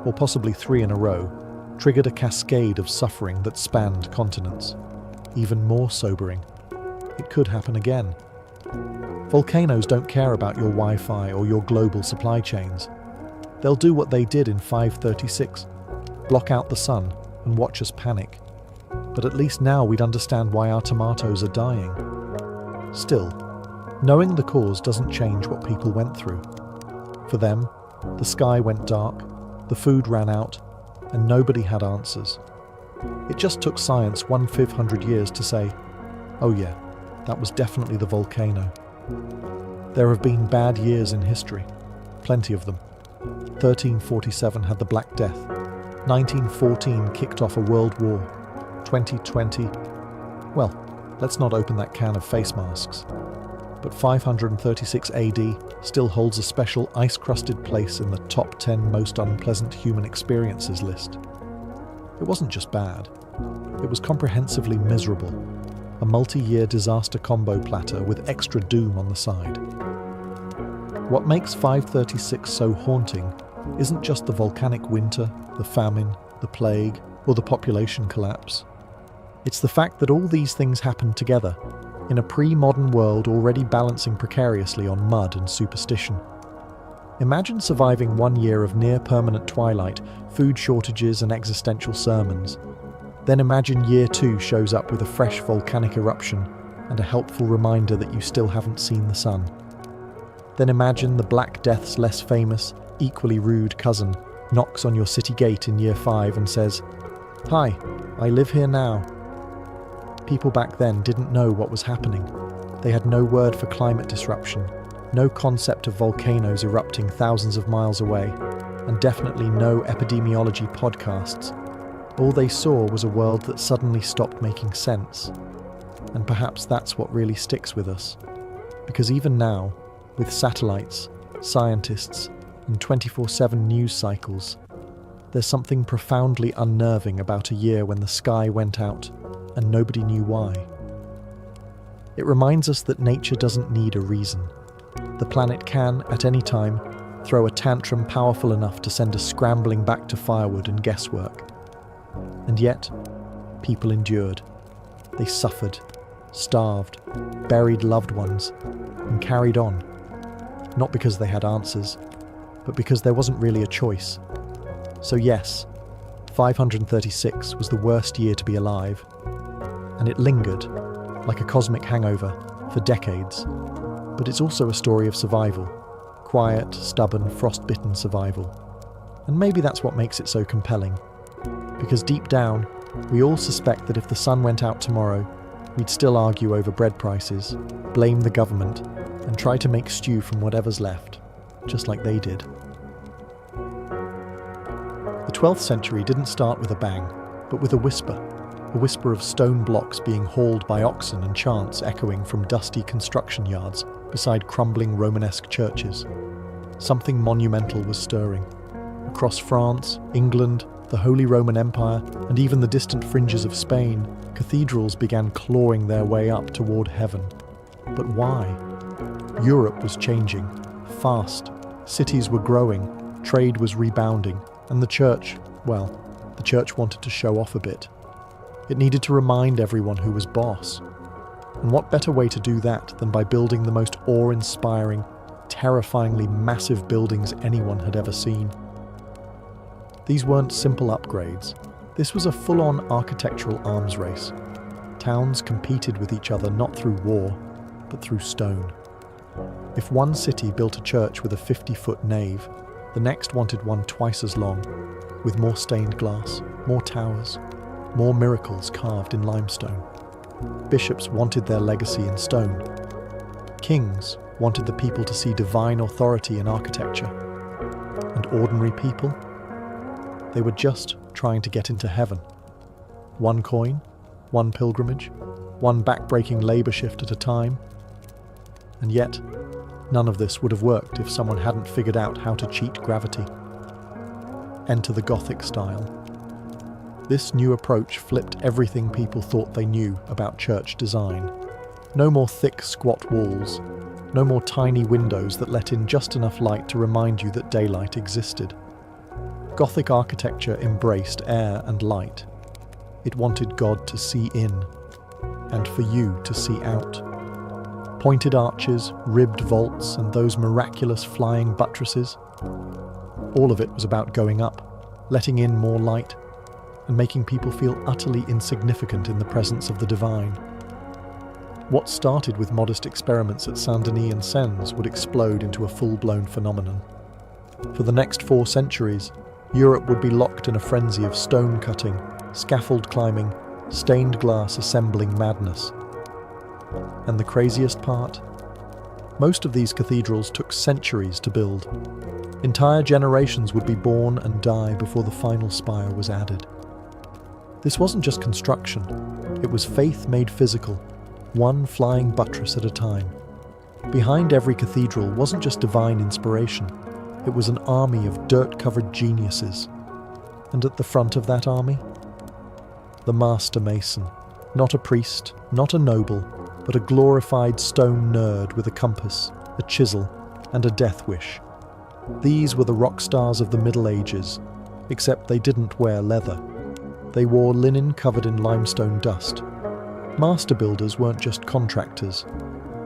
or possibly 3 in a row, triggered a cascade of suffering that spanned continents. Even more sobering, it could happen again. Volcanoes don't care about your Wi-Fi or your global supply chains. They'll do what they did in 536, block out the sun and watch us panic. But at least now we'd understand why our tomatoes are dying. Still, knowing the cause doesn't change what people went through. For them, the sky went dark, the food ran out, and nobody had answers. It just took science 1,500 years to say, oh yeah, that was definitely the volcano. There have been bad years in history, plenty of them. 1347 had the Black Death. 1914 kicked off a world war. 2020, well, let's not open that can of face masks. But 536 AD still holds a special ice-crusted place in the top 10 most unpleasant human experiences list. It wasn't just bad. It was comprehensively miserable. A multi-year disaster combo platter with extra doom on the side. What makes 536 so haunting isn't just the volcanic winter, the famine, the plague, or the population collapse. It's the fact that all these things happened together, in a pre-modern world already balancing precariously on mud and superstition. Imagine surviving 1 year of near-permanent twilight, food shortages and existential sermons. Then imagine year 2 shows up with a fresh volcanic eruption and a helpful reminder that you still haven't seen the sun. Then imagine the Black Death's less famous, equally rude cousin knocks on your city gate in year 5 and says, "Hi, I live here now." People back then didn't know what was happening. They had no word for climate disruption, no concept of volcanoes erupting thousands of miles away, and definitely no epidemiology podcasts. All they saw was a world that suddenly stopped making sense. And perhaps that's what really sticks with us. Because even now, with satellites, scientists, and 24/7 news cycles, there's something profoundly unnerving about a year when the sky went out and nobody knew why. It reminds us that nature doesn't need a reason. The planet can, at any time, throw a tantrum powerful enough to send us scrambling back to firewood and guesswork. And yet, people endured. They suffered, starved, buried loved ones, and carried on. Not because they had answers, but because there wasn't really a choice. So yes, 536 was the worst year to be alive, and it lingered, like a cosmic hangover, for decades. But it's also a story of survival, quiet, stubborn, frost-bitten survival. And maybe that's what makes it so compelling. Because deep down, we all suspect that if the sun went out tomorrow, we'd still argue over bread prices, blame the government, and try to make stew from whatever's left, just like they did. The 12th century didn't start with a bang, but with a whisper of stone blocks being hauled by oxen and chants echoing from dusty construction yards beside crumbling Romanesque churches. Something monumental was stirring. Across France, England, the Holy Roman Empire, and even the distant fringes of Spain, cathedrals began clawing their way up toward heaven. But why? Europe was changing, fast. Cities were growing, trade was rebounding, and the church wanted to show off a bit. It needed to remind everyone who was boss. And what better way to do that than by building the most awe-inspiring, terrifyingly massive buildings anyone had ever seen? These weren't simple upgrades. This was a full-on architectural arms race. Towns competed with each other not through war, but through stone. If one city built a church with a 50-foot nave, the next wanted one twice as long, with more stained glass, more towers, more miracles carved in limestone. Bishops wanted their legacy in stone. Kings wanted the people to see divine authority in architecture. And ordinary people? They were just trying to get into heaven. One coin, one pilgrimage, one back-breaking labor shift at a time. And yet, none of this would have worked if someone hadn't figured out how to cheat gravity. Enter the Gothic style. This new approach flipped everything people thought they knew about church design. No more thick, squat walls. No more tiny windows that let in just enough light to remind you that daylight existed. Gothic architecture embraced air and light. It wanted God to see in, and for you to see out. Pointed arches, ribbed vaults, and those miraculous flying buttresses. All of it was about going up, letting in more light, and making people feel utterly insignificant in the presence of the divine. What started with modest experiments at Saint-Denis and Sens would explode into a full-blown phenomenon. For the next 4 centuries, Europe would be locked in a frenzy of stone cutting, scaffold climbing, stained glass assembling madness. And the craziest part? Most of these cathedrals took centuries to build. Entire generations would be born and die before the final spire was added. This wasn't just construction, it was faith made physical, one flying buttress at a time. Behind every cathedral wasn't just divine inspiration, it was an army of dirt-covered geniuses. And at the front of that army? The master mason. Not a priest, not a noble, but a glorified stone nerd with a compass, a chisel, and a death wish. These were the rock stars of the Middle Ages, except they didn't wear leather. They wore linen covered in limestone dust. Master builders weren't just contractors.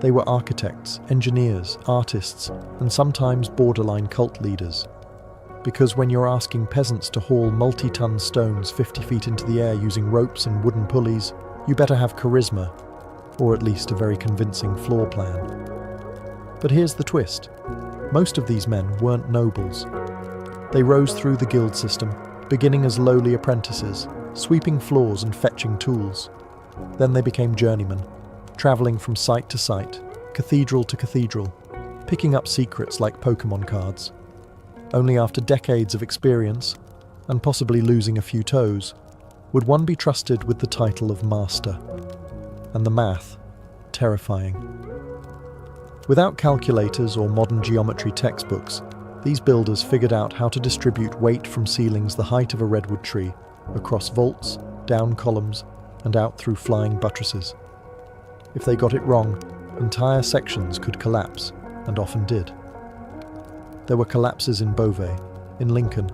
They were architects, engineers, artists, and sometimes borderline cult leaders. Because when you're asking peasants to haul multi-ton stones 50 feet into the air using ropes and wooden pulleys, you better have charisma, or at least a very convincing floor plan. But here's the twist. Most of these men weren't nobles. They rose through the guild system, beginning as lowly apprentices, sweeping floors and fetching tools. Then they became journeymen, travelling from site to site, cathedral to cathedral, picking up secrets like Pokemon cards. Only after decades of experience, and possibly losing a few toes, would one be trusted with the title of master. And the math, terrifying. Without calculators or modern geometry textbooks, these builders figured out how to distribute weight from ceilings the height of a redwood tree, across vaults, down columns, and out through flying buttresses. If they got it wrong, entire sections could collapse, and often did. There were collapses in Beauvais, in Lincoln,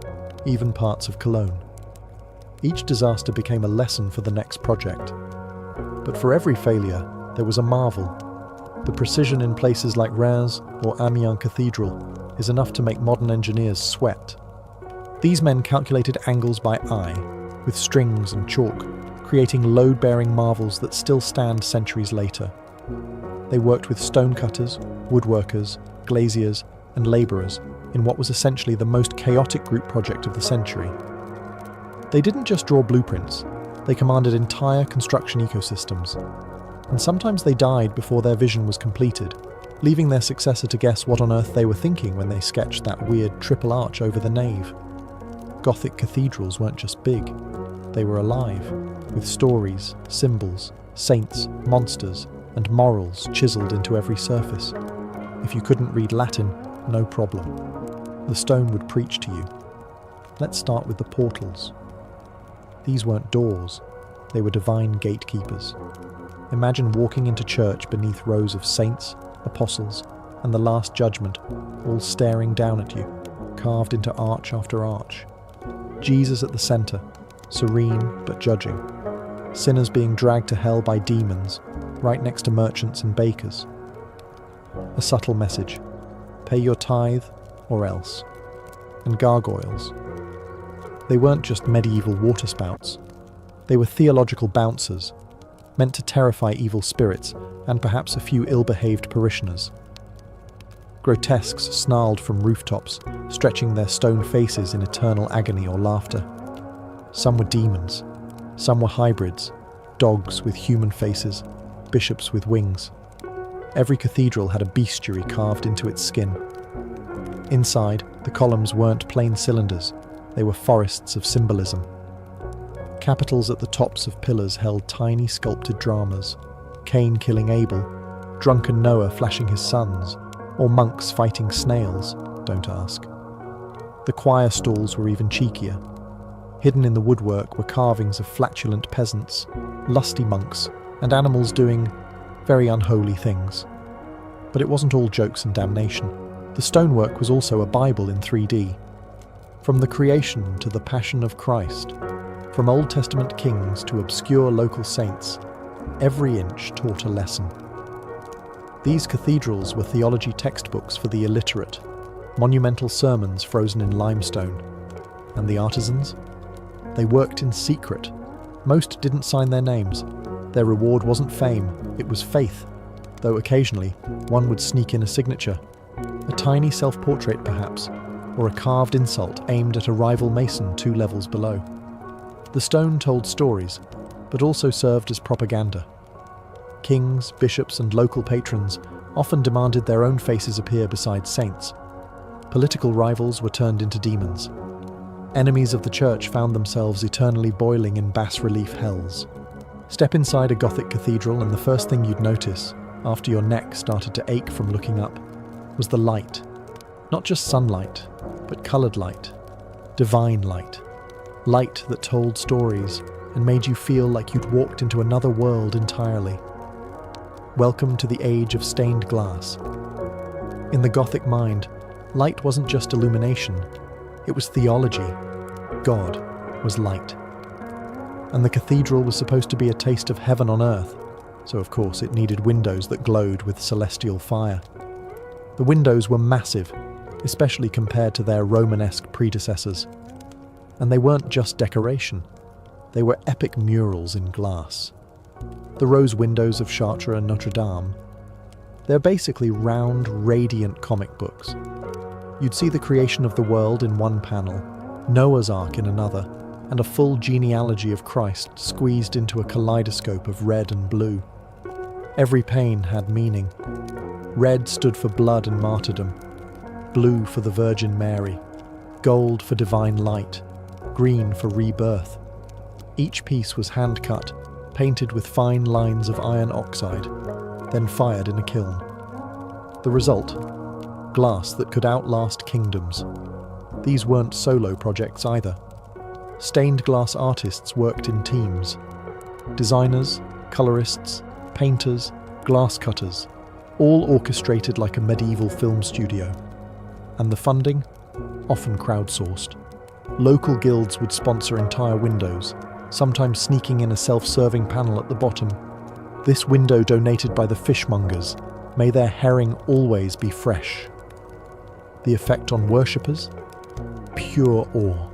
even parts of Cologne. Each disaster became a lesson for the next project. But for every failure, there was a marvel. The precision in places like Reims or Amiens Cathedral is enough to make modern engineers sweat. These men calculated angles by eye, with strings and chalk, creating load-bearing marvels that still stand centuries later. They worked with stonecutters, woodworkers, glaziers, and labourers in what was essentially the most chaotic group project of the century. They didn't just draw blueprints, they commanded entire construction ecosystems. And sometimes they died before their vision was completed, leaving their successor to guess what on earth they were thinking when they sketched that weird triple arch over the nave. Gothic cathedrals weren't just big, they were alive, with stories, symbols, saints, monsters, and morals chiseled into every surface. If you couldn't read Latin, no problem. The stone would preach to you. Let's start with the portals. These weren't doors, they were divine gatekeepers. Imagine walking into church beneath rows of saints, apostles, and the Last Judgment, all staring down at you, carved into arch after arch. Jesus at the centre, serene but judging. Sinners being dragged to hell by demons, right next to merchants and bakers. A subtle message. Pay your tithe, or else. And gargoyles. They weren't just medieval waterspouts. They were theological bouncers, meant to terrify evil spirits and perhaps a few ill-behaved parishioners. Grotesques snarled from rooftops, stretching their stone faces in eternal agony or laughter. Some were demons. Some were hybrids, dogs with human faces, bishops with wings. Every cathedral had a bestiary carved into its skin. Inside, the columns weren't plain cylinders. They were forests of symbolism. Capitals at the tops of pillars held tiny sculpted dramas, Cain killing Abel, drunken Noah flashing his sons, or monks fighting snails, don't ask. The choir stalls were even cheekier. Hidden in the woodwork were carvings of flatulent peasants, lusty monks, and animals doing very unholy things. But it wasn't all jokes and damnation. The stonework was also a Bible in 3D. From the creation to the Passion of Christ, from Old Testament kings to obscure local saints, every inch taught a lesson. These cathedrals were theology textbooks for the illiterate, monumental sermons frozen in limestone. And the artisans? They worked in secret. Most didn't sign their names. Their reward wasn't fame, it was faith, though occasionally one would sneak in a signature. A tiny self-portrait perhaps, or a carved insult aimed at a rival mason 2 levels below. The stone told stories, but also served as propaganda. Kings, bishops, and local patrons often demanded their own faces appear beside saints. Political rivals were turned into demons. Enemies of the church found themselves eternally boiling in bas-relief hells. Step inside a Gothic cathedral and the first thing you'd notice, after your neck started to ache from looking up, was the light. Not just sunlight, but coloured light. Divine light. Light that told stories and made you feel like you'd walked into another world entirely. Welcome to the age of stained glass. In the Gothic mind, light wasn't just illumination, it was theology. God was light. And the cathedral was supposed to be a taste of heaven on earth, so of course it needed windows that glowed with celestial fire. The windows were massive, especially compared to their Romanesque predecessors. And they weren't just decoration, they were epic murals in glass. The rose windows of Chartres and Notre Dame, they're basically round, radiant comic books. You'd see the creation of the world in one panel, Noah's Ark in another, and a full genealogy of Christ squeezed into a kaleidoscope of red and blue. Every pane had meaning. Red stood for blood and martyrdom, blue for the Virgin Mary, gold for divine light, green for rebirth. Each piece was hand-cut, painted with fine lines of iron oxide, then fired in a kiln. The result? Glass that could outlast kingdoms. These weren't solo projects either. Stained glass artists worked in teams. Designers, colorists, painters, glass cutters, all orchestrated like a medieval film studio. And the funding? Often crowdsourced. Local guilds would sponsor entire windows, sometimes sneaking in a self-serving panel at the bottom. This window donated by the fishmongers. May their herring always be fresh. The effect on worshippers? Pure awe.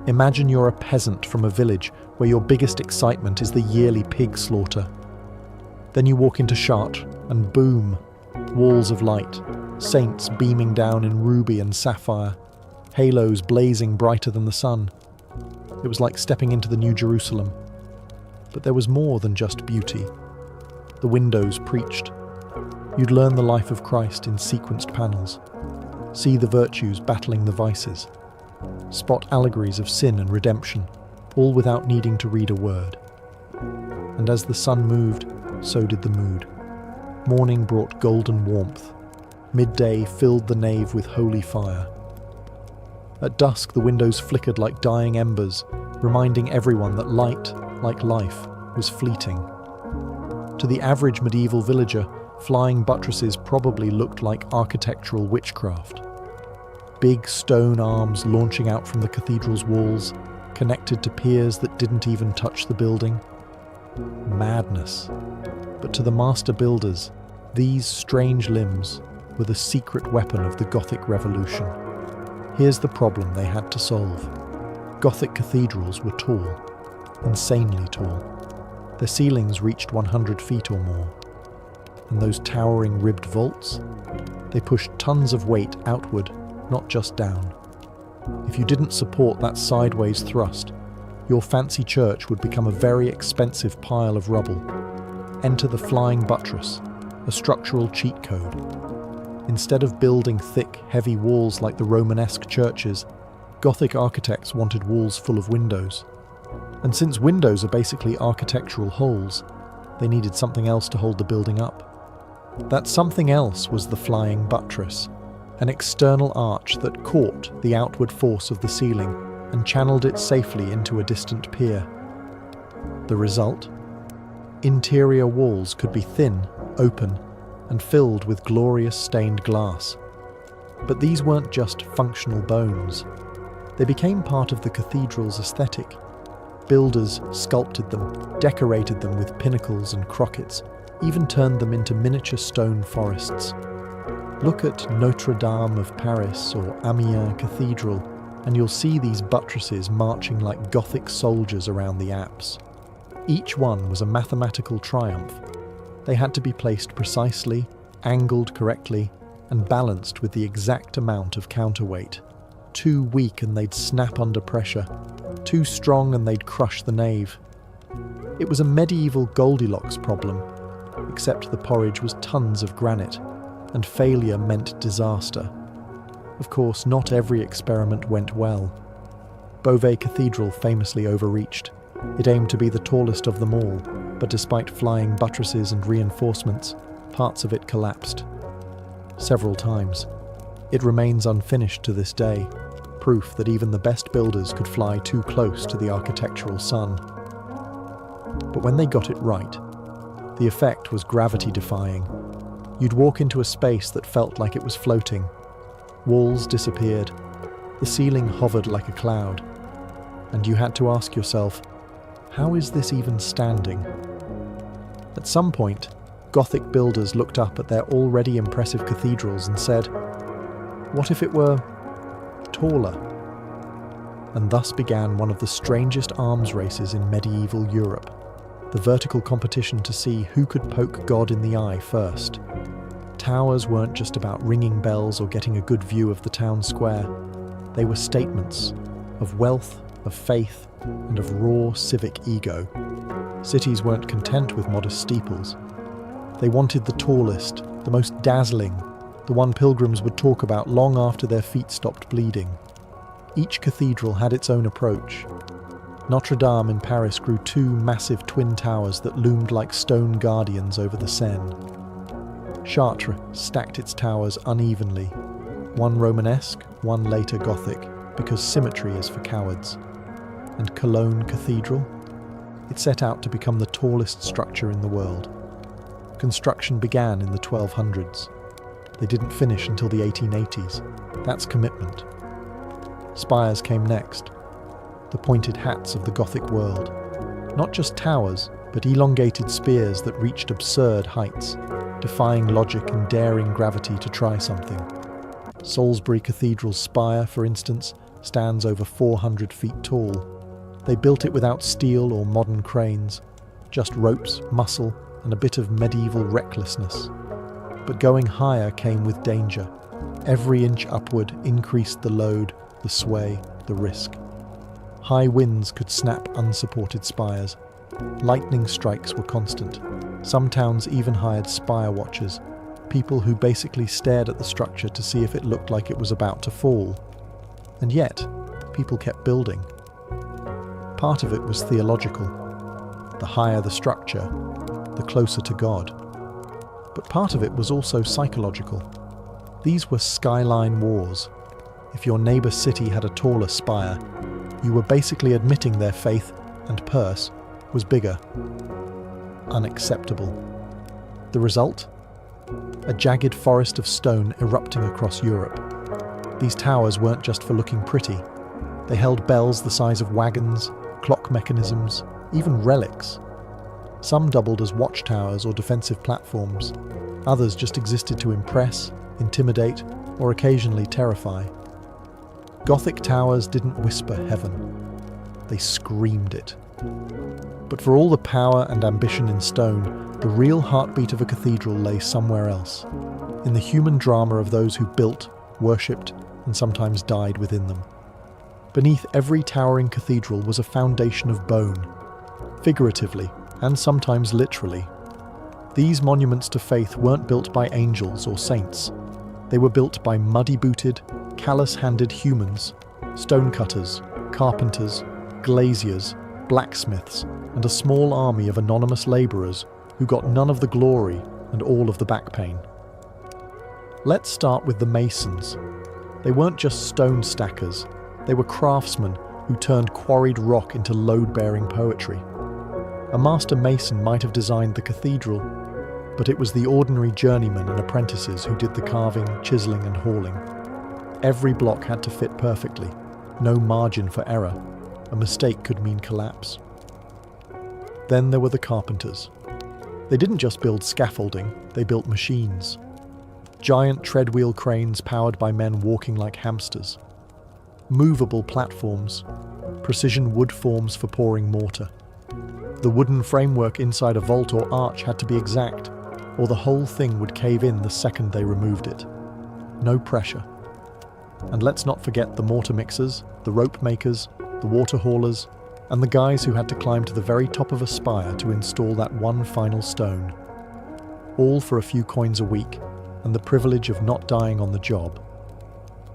Imagine you're a peasant from a village where your biggest excitement is the yearly pig slaughter. Then you walk into Chartres and boom, walls of light, saints beaming down in ruby and sapphire, halos blazing brighter than the sun. It was like stepping into the New Jerusalem. But there was more than just beauty. The windows preached. You'd learn the life of Christ in sequenced panels, see the virtues battling the vices, spot allegories of sin and redemption, all without needing to read a word. And as the sun moved, so did the mood. Morning brought golden warmth. Midday filled the nave with holy fire. At dusk, the windows flickered like dying embers, reminding everyone that light, like life, was fleeting. To the average medieval villager, flying buttresses probably looked like architectural witchcraft. Big stone arms launching out from the cathedral's walls, connected to piers that didn't even touch the building. Madness. But to the master builders, these strange limbs were the secret weapon of the Gothic Revolution. Here's the problem they had to solve. Gothic cathedrals were tall, insanely tall. Their ceilings reached 100 feet or more. And those towering ribbed vaults? They pushed tons of weight outward, not just down. If you didn't support that sideways thrust, your fancy church would become a very expensive pile of rubble. Enter the flying buttress, a structural cheat code. Instead of building thick, heavy walls like the Romanesque churches, Gothic architects wanted walls full of windows. And since windows are basically architectural holes, they needed something else to hold the building up. That something else was the flying buttress, an external arch that caught the outward force of the ceiling and channeled it safely into a distant pier. The result? Interior walls could be thin, open, and filled with glorious stained glass. But these weren't just functional bones. They became part of the cathedral's aesthetic. Builders sculpted them, decorated them with pinnacles and crockets, even turned them into miniature stone forests. Look at Notre Dame of Paris or Amiens Cathedral, and you'll see these buttresses marching like Gothic soldiers around the apse. Each one was a mathematical triumph. They had to be placed precisely, angled correctly, and balanced with the exact amount of counterweight. Too weak and they'd snap under pressure. Too strong and they'd crush the nave. It was a medieval Goldilocks problem, except the porridge was tons of granite, and failure meant disaster. Of course, not every experiment went well. Beauvais Cathedral famously overreached. It aimed to be the tallest of them all, but despite flying buttresses and reinforcements, parts of it collapsed. Several times. It remains unfinished to this day, proof that even the best builders could fly too close to the architectural sun. But when they got it right, the effect was gravity-defying. You'd walk into a space that felt like it was floating. Walls disappeared. The ceiling hovered like a cloud. And you had to ask yourself, how is this even standing? At some point, Gothic builders looked up at their already impressive cathedrals and said, what if it were taller? And thus began one of the strangest arms races in medieval Europe, the vertical competition to see who could poke God in the eye first. Towers weren't just about ringing bells or getting a good view of the town square. They were statements of wealth, of faith, and of raw civic ego. Cities weren't content with modest steeples. They wanted the tallest, the most dazzling, the one pilgrims would talk about long after their feet stopped bleeding. Each cathedral had its own approach. Notre Dame in Paris grew two massive twin towers that loomed like stone guardians over the Seine. Chartres stacked its towers unevenly, one Romanesque, one later Gothic, because symmetry is for cowards. And Cologne Cathedral? It set out to become the tallest structure in the world. Construction began in the 1200s. They didn't finish until the 1880s. That's commitment. Spires came next. The pointed hats of the Gothic world. Not just towers, but elongated spears that reached absurd heights, defying logic and daring gravity to try something. Salisbury Cathedral's spire, for instance, stands over 400 feet tall. They built it without steel or modern cranes, just ropes, muscle, and a bit of medieval recklessness. But going higher came with danger. Every inch upward increased the load, the sway, the risk. High winds could snap unsupported spires. Lightning strikes were constant. Some towns even hired spire watchers, people who basically stared at the structure to see if it looked like it was about to fall. And yet, people kept building. Part of it was theological. The higher the structure, the closer to God. But part of it was also psychological. These were skyline wars. If your neighbour city had a taller spire, you were basically admitting their faith and purse was bigger. Unacceptable. The result? A jagged forest of stone erupting across Europe. These towers weren't just for looking pretty. They held bells the size of wagons, clock mechanisms, even relics. Some doubled as watchtowers or defensive platforms. Others just existed to impress, intimidate, or occasionally terrify. Gothic towers didn't whisper heaven. They screamed it. But for all the power and ambition in stone, the real heartbeat of a cathedral lay somewhere else, in the human drama of those who built, worshipped, and sometimes died within them. Beneath every towering cathedral was a foundation of bone, figuratively and sometimes literally. These monuments to faith weren't built by angels or saints. They were built by muddy-booted, callous-handed humans, stonecutters, carpenters, glaziers, blacksmiths, and a small army of anonymous labourers who got none of the glory and all of the back pain. Let's start with the masons. They weren't just stone stackers, they were craftsmen who turned quarried rock into load-bearing poetry. A master mason might have designed the cathedral, but it was the ordinary journeymen and apprentices who did the carving, chiselling and hauling. Every block had to fit perfectly, no margin for error. A mistake could mean collapse. Then there were the carpenters. They didn't just build scaffolding, they built machines. Giant treadwheel cranes powered by men walking like hamsters. Movable platforms, precision wood forms for pouring mortar. The wooden framework inside a vault or arch had to be exact, or the whole thing would cave in the second they removed it. No pressure. And let's not forget the mortar mixers, the rope makers, the water haulers, and the guys who had to climb to the very top of a spire to install that one final stone. All for a few coins a week, and the privilege of not dying on the job.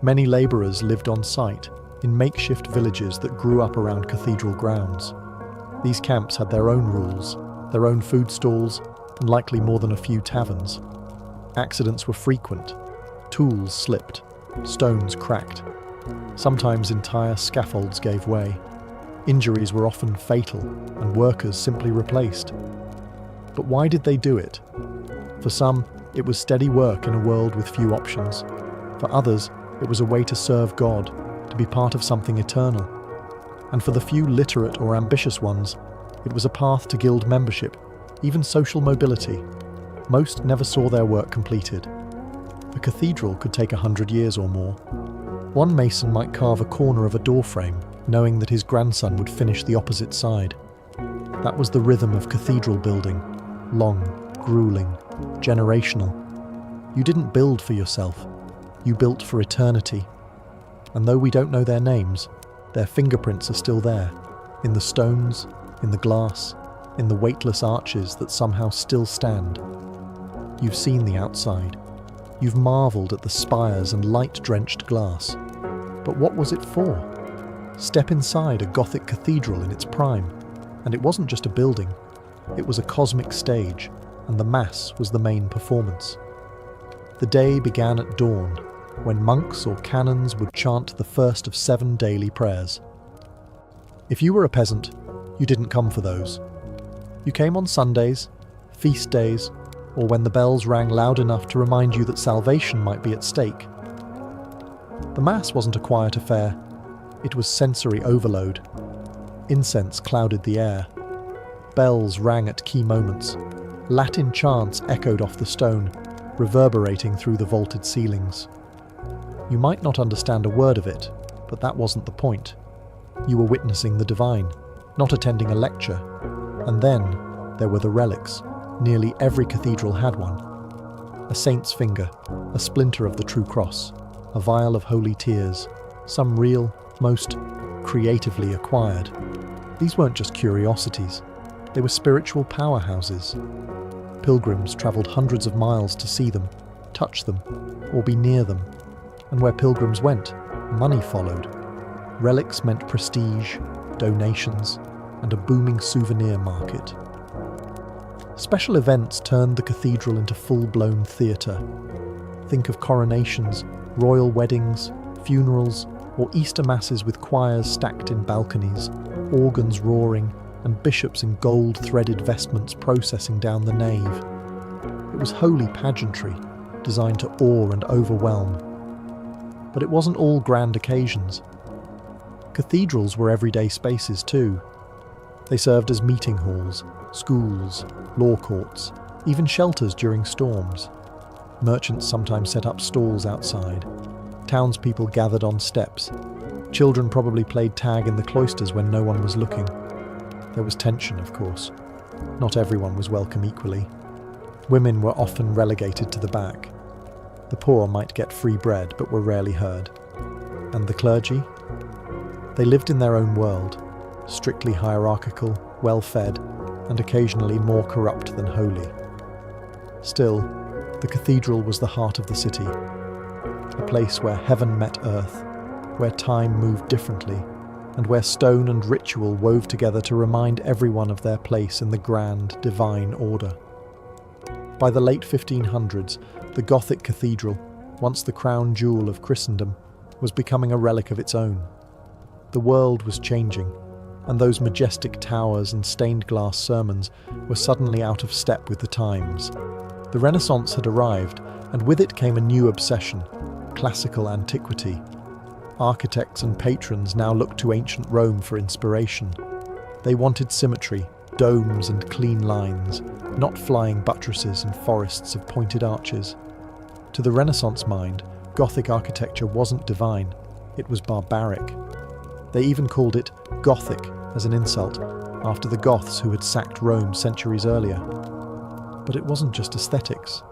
Many labourers lived on site, in makeshift villages that grew up around cathedral grounds. These camps had their own rules, their own food stalls, and likely more than a few taverns. Accidents were frequent. Tools slipped, stones cracked. Sometimes entire scaffolds gave way. Injuries were often fatal, and workers simply replaced. But why did they do it? For some, it was steady work in a world with few options. For others, it was a way to serve God, to be part of something eternal. And for the few literate or ambitious ones, it was a path to guild membership, even social mobility. Most never saw their work completed. A cathedral could take 100 years or more. One mason might carve a corner of a doorframe, knowing that his grandson would finish the opposite side. That was the rhythm of cathedral building. Long, grueling, generational. You didn't build for yourself. You built for eternity. And though we don't know their names, their fingerprints are still there, in the stones, in the glass, in the weightless arches that somehow still stand. You've seen the outside. You've marvelled at the spires and light-drenched glass. But what was it for? Step inside a Gothic cathedral in its prime, and it wasn't just a building. It was a cosmic stage, and the Mass was the main performance. The day began at dawn, when monks or canons would chant the first of 7 daily prayers. If you were a peasant, you didn't come for those. You came on Sundays, feast days, or when the bells rang loud enough to remind you that salvation might be at stake. The Mass wasn't a quiet affair. It was sensory overload. Incense clouded the air. Bells rang at key moments. Latin chants echoed off the stone, reverberating through the vaulted ceilings. You might not understand a word of it, but that wasn't the point. You were witnessing the divine, not attending a lecture. And then there were the relics. Nearly every cathedral had one. A saint's finger, a splinter of the true cross, a vial of holy tears, some real, most creatively acquired. These weren't just curiosities. They were spiritual powerhouses. Pilgrims travelled hundreds of miles to see them, touch them, or be near them. And where pilgrims went, money followed. Relics meant prestige, donations, and a booming souvenir market. Special events turned the cathedral into full-blown theatre. Think of coronations, royal weddings, funerals, or Easter masses with choirs stacked in balconies, organs roaring, and bishops in gold-threaded vestments processing down the nave. It was holy pageantry, designed to awe and overwhelm. But it wasn't all grand occasions. Cathedrals were everyday spaces too. They served as meeting halls, schools, law courts, even shelters during storms. Merchants sometimes set up stalls outside. Townspeople gathered on steps. Children probably played tag in the cloisters when no one was looking. There was tension, of course. Not everyone was welcome equally. Women were often relegated to the back. The poor might get free bread, but were rarely heard. And the clergy? They lived in their own world, strictly hierarchical, well-fed, and occasionally more corrupt than holy. Still, the cathedral was the heart of the city, a place where heaven met earth, where time moved differently, and where stone and ritual wove together to remind everyone of their place in the grand, divine order. By the late 1500s, the Gothic cathedral, once the crown jewel of Christendom, was becoming a relic of its own. The world was changing, and those majestic towers and stained glass sermons were suddenly out of step with the times. The Renaissance had arrived, and with it came a new obsession: classical antiquity. Architects and patrons now looked to ancient Rome for inspiration. They wanted symmetry, domes and clean lines, not flying buttresses and forests of pointed arches. To the Renaissance mind, Gothic architecture wasn't divine, it was barbaric. They even called it Gothic as an insult, after the Goths who had sacked Rome centuries earlier. But it wasn't just aesthetics.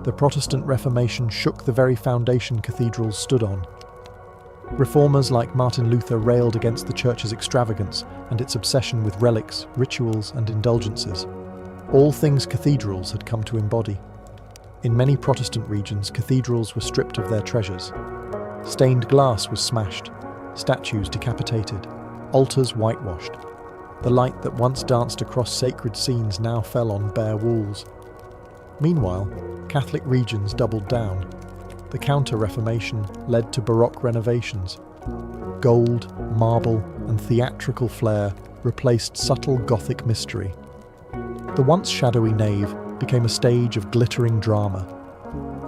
The Protestant Reformation shook the very foundation cathedrals stood on. Reformers like Martin Luther railed against the Church's extravagance and its obsession with relics, rituals, and indulgences. All things cathedrals had come to embody. In many Protestant regions, cathedrals were stripped of their treasures. Stained glass was smashed, statues decapitated, altars whitewashed. The light that once danced across sacred scenes now fell on bare walls. Meanwhile, Catholic regions doubled down. The Counter-Reformation led to Baroque renovations. Gold, marble, and theatrical flair replaced subtle Gothic mystery. The once shadowy nave became a stage of glittering drama.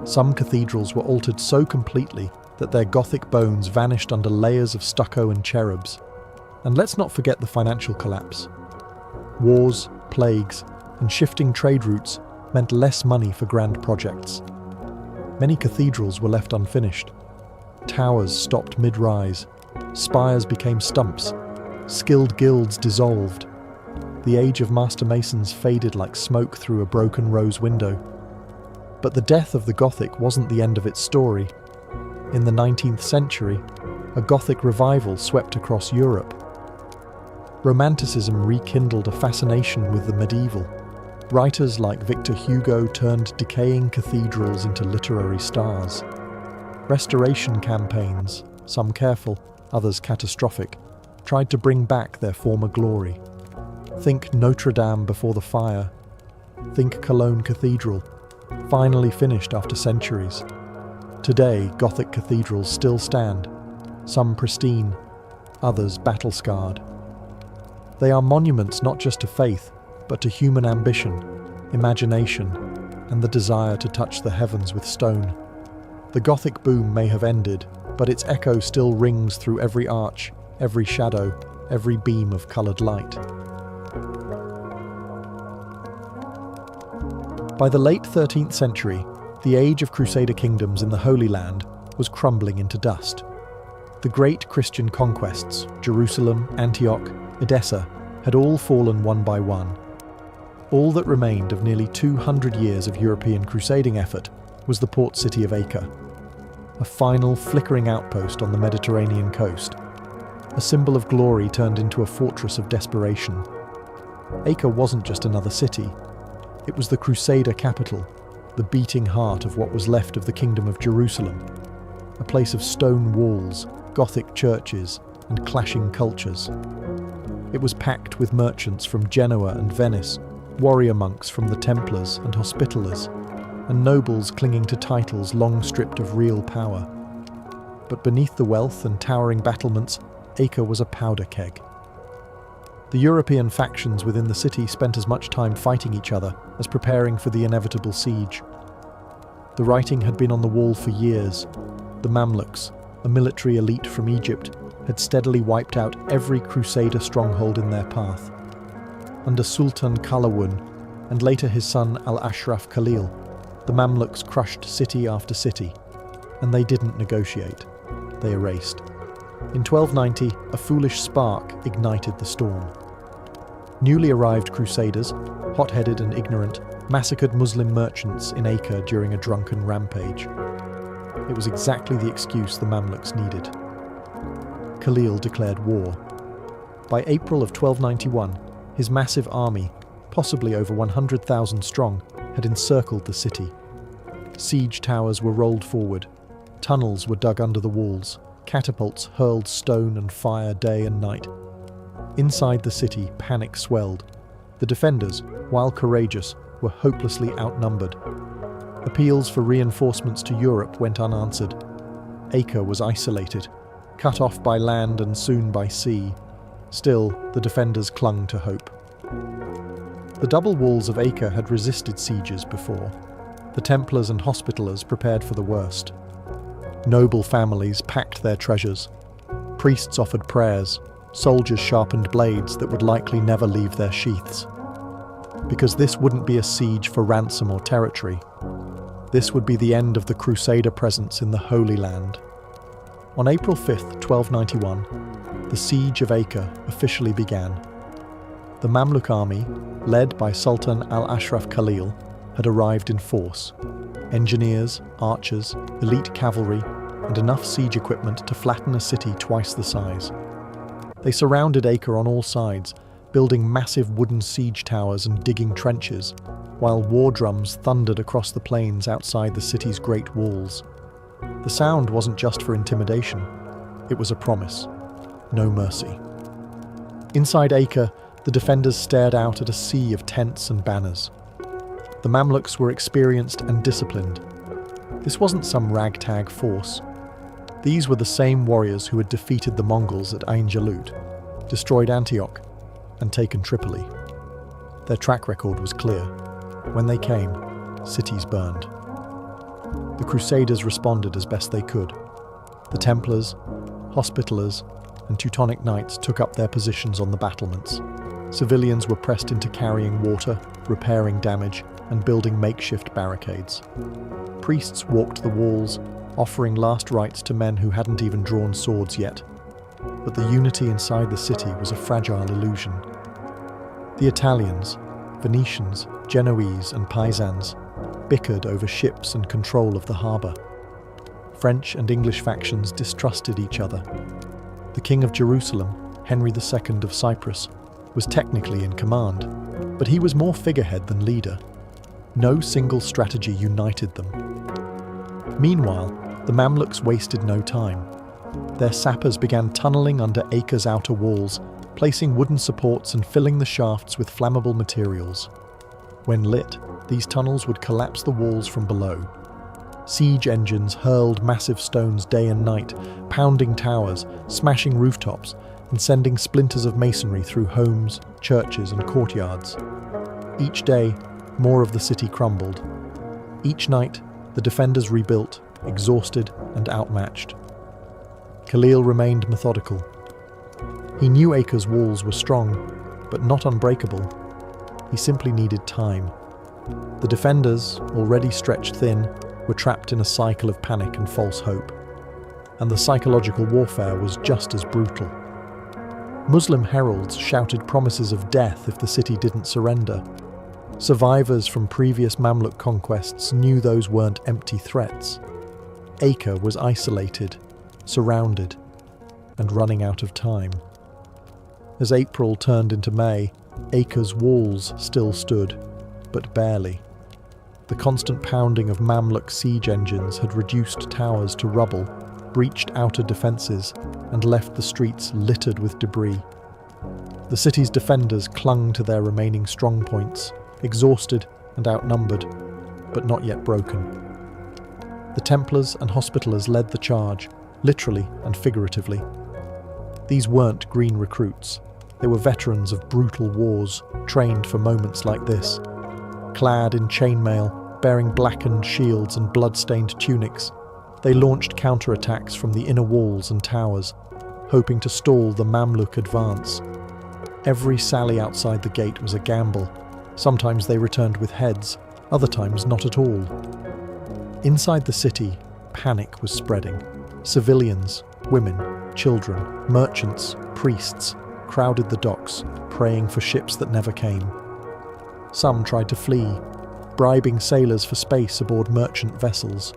Some cathedrals were altered so completely that their Gothic bones vanished under layers of stucco and cherubs. And let's not forget the financial collapse. Wars, plagues, and shifting trade routes meant less money for grand projects. Many cathedrals were left unfinished. Towers stopped mid-rise. Spires became stumps. Skilled guilds dissolved. The age of master masons faded like smoke through a broken rose window. But the death of the Gothic wasn't the end of its story. In the 19th century, a Gothic revival swept across Europe. Romanticism rekindled a fascination with the medieval. Writers like Victor Hugo turned decaying cathedrals into literary stars. Restoration campaigns, some careful, others catastrophic, tried to bring back their former glory. Think Notre Dame before the fire. Think Cologne Cathedral, finally finished after centuries. Today, Gothic cathedrals still stand, some pristine, others battle-scarred. They are monuments not just to faith, but to human ambition, imagination, and the desire to touch the heavens with stone. The Gothic boom may have ended, but its echo still rings through every arch, every shadow, every beam of coloured light. By the late 13th century, the age of Crusader kingdoms in the Holy Land was crumbling into dust. The great Christian conquests, Jerusalem, Antioch, Edessa, had all fallen one by one. All that remained of nearly 200 years of European crusading effort was the port city of Acre, a final flickering outpost on the Mediterranean coast. A symbol of glory turned into a fortress of desperation. Acre wasn't just another city. It was the Crusader capital, the beating heart of what was left of the Kingdom of Jerusalem, a place of stone walls, Gothic churches, and clashing cultures. It was packed with merchants from Genoa and Venice, warrior monks from the Templars and Hospitallers, and nobles clinging to titles long stripped of real power. But beneath the wealth and towering battlements, Acre was a powder keg. The European factions within the city spent as much time fighting each other as preparing for the inevitable siege. The writing had been on the wall for years. The Mamluks, a military elite from Egypt, had steadily wiped out every Crusader stronghold in their path. Under Sultan Qalawun, and later his son Al-Ashraf Khalil, the Mamluks crushed city after city, and they didn't negotiate. They erased. In 1290, a foolish spark ignited the storm. Newly arrived crusaders, hot-headed and ignorant, massacred Muslim merchants in Acre during a drunken rampage. It was exactly the excuse the Mamluks needed. Khalil declared war. By April of 1291, his massive army, possibly over 100,000 strong, had encircled the city. Siege towers were rolled forward, tunnels were dug under the walls, catapults hurled stone and fire day and night. Inside the city, panic swelled. The defenders, while courageous, were hopelessly outnumbered. Appeals for reinforcements to Europe went unanswered. Acre was isolated, cut off by land and soon by sea. Still, the defenders clung to hope. The double walls of Acre had resisted sieges before. The Templars and Hospitallers prepared for the worst. Noble families packed their treasures. Priests offered prayers. Soldiers sharpened blades that would likely never leave their sheaths. Because this wouldn't be a siege for ransom or territory. This would be the end of the Crusader presence in the Holy Land. On April 5th, 1291, the siege of Acre officially began. The Mamluk army, led by Sultan al-Ashraf Khalil, had arrived in force. Engineers, archers, elite cavalry, and enough siege equipment to flatten a city twice the size. They surrounded Acre on all sides, building massive wooden siege towers and digging trenches, while war drums thundered across the plains outside the city's great walls. The sound wasn't just for intimidation, it was a promise. No mercy. Inside Acre, the defenders stared out at a sea of tents and banners. The Mamluks were experienced and disciplined. This wasn't some ragtag force. These were the same warriors who had defeated the Mongols at Ain Jalut, destroyed Antioch, and taken Tripoli. Their track record was clear. When they came, cities burned. The Crusaders responded as best they could. The Templars, Hospitallers, and Teutonic Knights took up their positions on the battlements. Civilians were pressed into carrying water, repairing damage, and building makeshift barricades. Priests walked the walls, offering last rites to men who hadn't even drawn swords yet. But the unity inside the city was a fragile illusion. The Italians, Venetians, Genoese, and Pisans bickered over ships and control of the harbour. French and English factions distrusted each other. The King of Jerusalem, Henry II of Cyprus, was technically in command, but he was more figurehead than leader. No single strategy united them. Meanwhile, the Mamluks wasted no time. Their sappers began tunneling under Acre's outer walls, placing wooden supports and filling the shafts with flammable materials. When lit, these tunnels would collapse the walls from below. Siege engines hurled massive stones day and night, pounding towers, smashing rooftops, and sending splinters of masonry through homes, churches, and courtyards. Each day, more of the city crumbled. Each night, the defenders rebuilt, exhausted and outmatched. Khalil remained methodical. He knew Acre's walls were strong, but not unbreakable. He simply needed time. The defenders, already stretched thin, were trapped in a cycle of panic and false hope. And the psychological warfare was just as brutal. Muslim heralds shouted promises of death if the city didn't surrender. Survivors from previous Mamluk conquests knew those weren't empty threats. Acre was isolated, surrounded, and running out of time. As April turned into May, Acre's walls still stood, but barely. The constant pounding of Mamluk siege engines had reduced towers to rubble, breached outer defences, and left the streets littered with debris. The city's defenders clung to their remaining strongpoints, exhausted and outnumbered, but not yet broken. The Templars and Hospitallers led the charge, literally and figuratively. These weren't green recruits. They were veterans of brutal wars, trained for moments like this. Clad in chainmail, bearing blackened shields and blood-stained tunics, they launched counterattacks from the inner walls and towers, hoping to stall the Mamluk advance. Every sally outside the gate was a gamble. Sometimes they returned with heads, other times not at all. Inside the city, panic was spreading. Civilians, Women, children, merchants, priests crowded the docks, praying for ships that never came. Some tried to flee, bribing sailors for space aboard merchant vessels.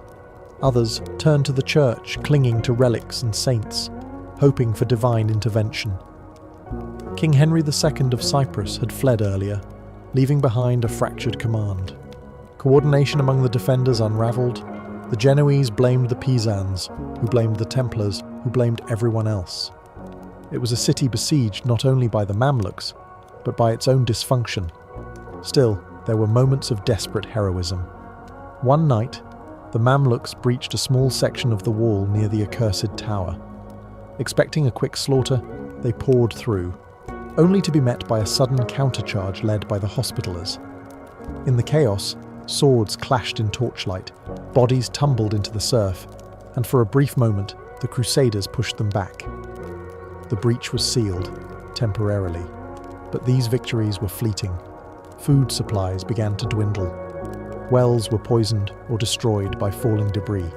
Others turned to the church, clinging to relics and saints, hoping for divine intervention. King Henry II of Cyprus had fled earlier, leaving behind a fractured command. Coordination among the defenders unravelled. The Genoese blamed the Pisans, who blamed the Templars, who blamed everyone else. It was a city besieged not only by the Mamluks, but by its own dysfunction. Still, there were moments of desperate heroism. One night, the Mamluks breached a small section of the wall near the accursed tower. Expecting a quick slaughter, they poured through, only to be met by a sudden countercharge led by the Hospitallers. In the chaos, swords clashed in torchlight, bodies tumbled into the surf, and for a brief moment, the Crusaders pushed them back. The breach was sealed, temporarily, but these victories were fleeting. Food supplies began to dwindle. Wells were poisoned or destroyed by falling debris.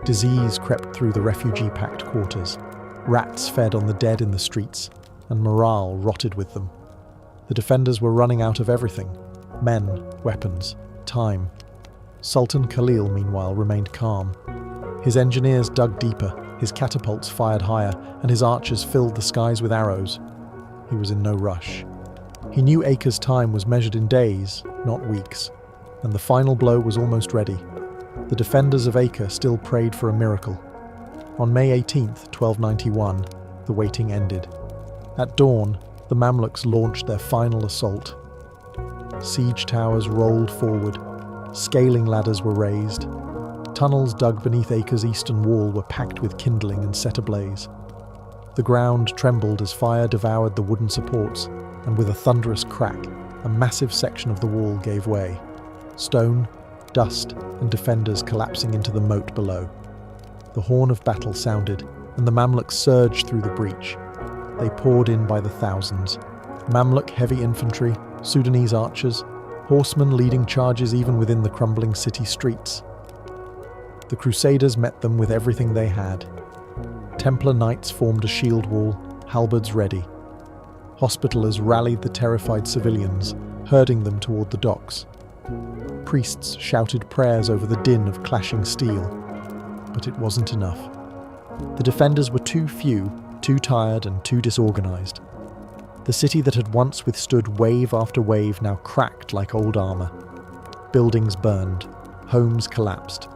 Disease crept through the refugee-packed quarters. Rats fed on the dead in the streets, and morale rotted with them. The defenders were running out of everything: men, weapons, time. Sultan Khalil, meanwhile, remained calm. His engineers dug deeper, his catapults fired higher, and his archers filled the skies with arrows. He was in no rush. He knew Acre's time was measured in days, not weeks, and the final blow was almost ready. The defenders of Acre still prayed for a miracle. On May 18th, 1291, the waiting ended. At dawn, the Mamluks launched their final assault. Siege towers rolled forward, scaling ladders were raised. Tunnels dug beneath Acre's eastern wall were packed with kindling and set ablaze. The ground trembled as fire devoured the wooden supports, and with a thunderous crack, a massive section of the wall gave way. Stone, dust, and defenders collapsing into the moat below. The horn of battle sounded, and the Mamluks surged through the breach. They poured in by the thousands. Mamluk heavy infantry, Sudanese archers, horsemen leading charges even within the crumbling city streets. The Crusaders met them with everything they had. Templar knights formed a shield wall, halberds ready. Hospitallers rallied the terrified civilians, herding them toward the docks. Priests shouted prayers over the din of clashing steel, but it wasn't enough. The defenders were too few, too tired, and too disorganized. The city that had once withstood wave after wave now cracked like old armor. Buildings burned, homes collapsed.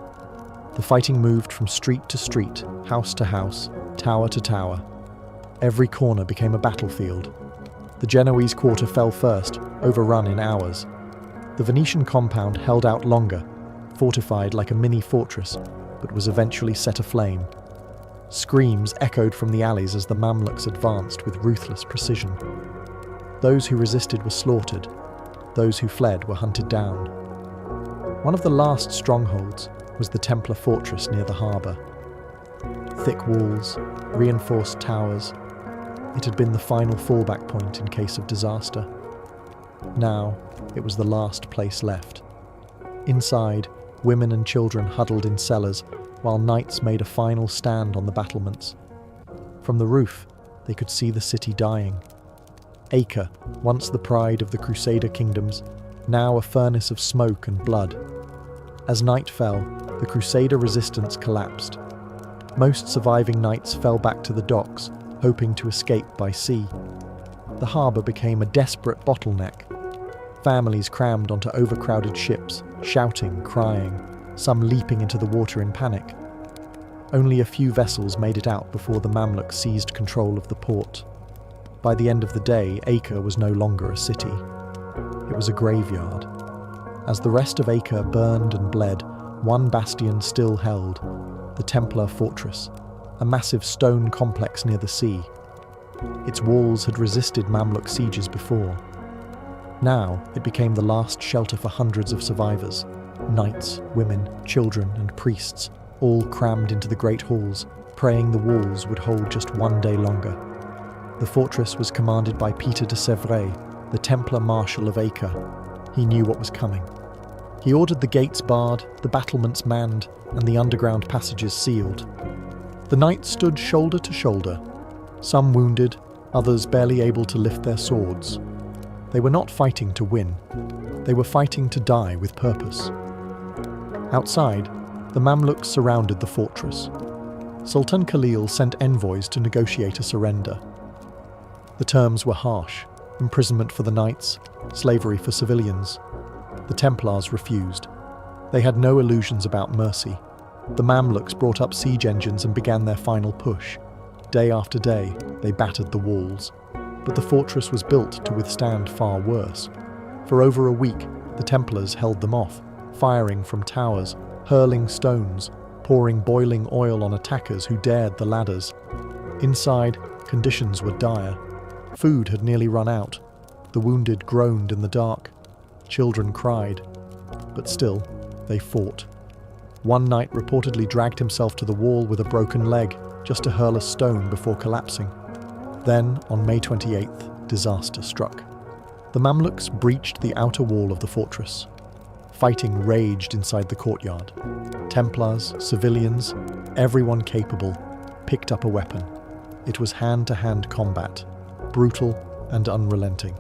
The fighting moved from street to street, house to house, tower to tower. Every corner became a battlefield. The Genoese quarter fell first, overrun in hours. The Venetian compound held out longer, fortified like a mini fortress, but was eventually set aflame. Screams echoed from the alleys as the Mamluks advanced with ruthless precision. Those who resisted were slaughtered. Those who fled were hunted down. One of the last strongholds was the Templar fortress near the harbour. Thick walls, reinforced towers. It had been the final fallback point in case of disaster. Now, it was the last place left. Inside, women and children huddled in cellars, while knights made a final stand on the battlements. From the roof, they could see the city dying. Acre, once the pride of the Crusader kingdoms, now a furnace of smoke and blood. As night fell, the Crusader resistance collapsed. Most surviving knights fell back to the docks, hoping to escape by sea. The harbour became a desperate bottleneck. Families crammed onto overcrowded ships, shouting, crying, some leaping into the water in panic. Only a few vessels made it out before the Mamluk seized control of the port. By the end of the day, Acre was no longer a city. It was a graveyard. As the rest of Acre burned and bled, one bastion still held, the Templar fortress, a massive stone complex near the sea. Its walls had resisted Mamluk sieges before. Now it became the last shelter for hundreds of survivors, knights, women, children, and priests, all crammed into the great halls, praying the walls would hold just one day longer. The fortress was commanded by Peter de Sèvres, the Templar Marshal of Acre. He knew what was coming. He ordered the gates barred, the battlements manned, and the underground passages sealed. The knights stood shoulder to shoulder, some wounded, others barely able to lift their swords. They were not fighting to win. They were fighting to die with purpose. Outside, the Mamluks surrounded the fortress. Sultan Khalil sent envoys to negotiate a surrender. The terms were harsh: imprisonment for the knights, slavery for civilians. The Templars refused. They had no illusions about mercy. The Mamluks brought up siege engines and began their final push. Day after day, they battered the walls. But the fortress was built to withstand far worse. For over a week, the Templars held them off, firing from towers, hurling stones, pouring boiling oil on attackers who dared the ladders. Inside, conditions were dire. Food had nearly run out. The wounded groaned in the dark. Children cried. But still, they fought. One knight reportedly dragged himself to the wall with a broken leg, just to hurl a stone before collapsing. Then, on May 28th, disaster struck. The Mamluks breached the outer wall of the fortress. Fighting raged inside the courtyard. Templars, civilians, everyone capable, picked up a weapon. It was hand-to-hand combat, brutal and unrelenting.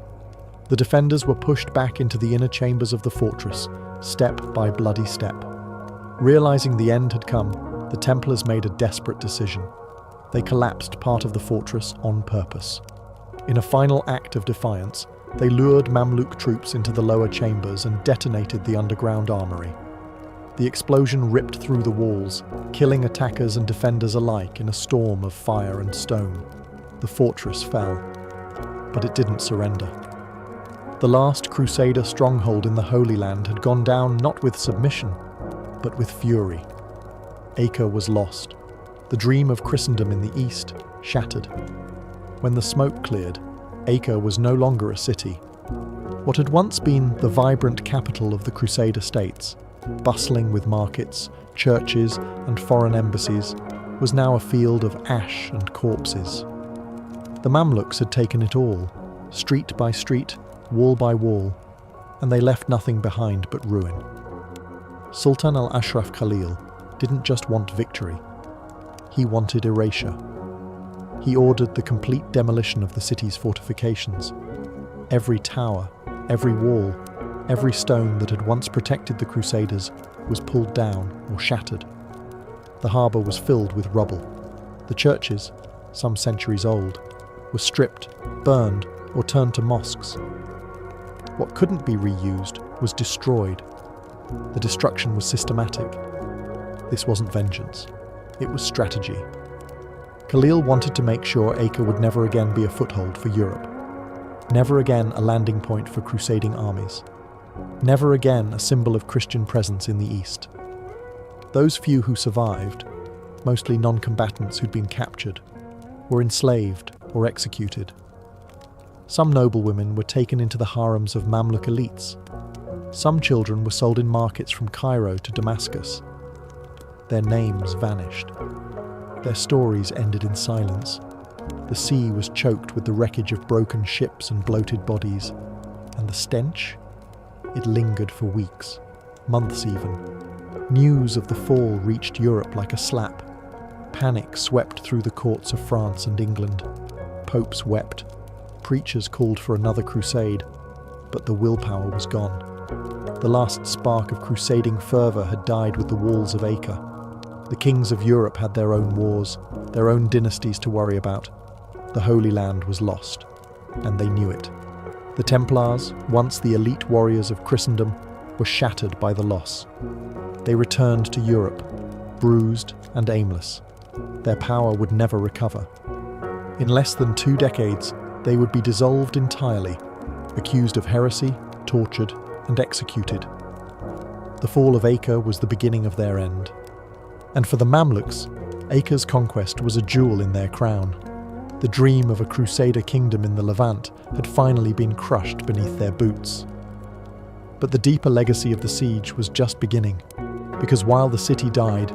The defenders were pushed back into the inner chambers of the fortress, step by bloody step. Realizing the end had come, the Templars made a desperate decision. They collapsed part of the fortress on purpose. In a final act of defiance, they lured Mamluk troops into the lower chambers and detonated the underground armory. The explosion ripped through the walls, killing attackers and defenders alike in a storm of fire and stone. The fortress fell, but it didn't surrender. The last Crusader stronghold in the Holy Land had gone down not with submission, but with fury. Acre was lost. The dream of Christendom in the east shattered. When the smoke cleared, Acre was no longer a city. What had once been the vibrant capital of the Crusader states, bustling with markets, churches, and foreign embassies, was now a field of ash and corpses. The Mamluks had taken it all, street by street, wall by wall, and they left nothing behind but ruin. Sultan al-Ashraf Khalil didn't just want victory. He wanted erasure. He ordered the complete demolition of the city's fortifications. Every tower, every wall, every stone that had once protected the Crusaders was pulled down or shattered. The harbour was filled with rubble. The churches, some centuries old, were stripped, burned, or turned to mosques. What couldn't be reused was destroyed. The destruction was systematic. This wasn't vengeance. It was strategy. Khalil wanted to make sure Acre would never again be a foothold for Europe. Never again a landing point for crusading armies. Never again a symbol of Christian presence in the East. Those few who survived, mostly non-combatants who'd been captured, were enslaved or executed. Some noblewomen were taken into the harems of Mamluk elites. Some children were sold in markets from Cairo to Damascus. Their names vanished. Their stories ended in silence. The sea was choked with the wreckage of broken ships and bloated bodies. And the stench? It lingered for weeks, months even. News of the fall reached Europe like a slap. Panic swept through the courts of France and England. Popes wept. Preachers called for another crusade, but the willpower was gone. The last spark of crusading fervour had died with the walls of Acre. The kings of Europe had their own wars, their own dynasties to worry about. The Holy Land was lost, and they knew it. The Templars, once the elite warriors of Christendom, were shattered by the loss. They returned to Europe, bruised and aimless. Their power would never recover. In less than 2 decades, they would be dissolved entirely, accused of heresy, tortured, and executed. The fall of Acre was the beginning of their end. And for the Mamluks, Acre's conquest was a jewel in their crown. The dream of a Crusader kingdom in the Levant had finally been crushed beneath their boots. But the deeper legacy of the siege was just beginning, because while the city died,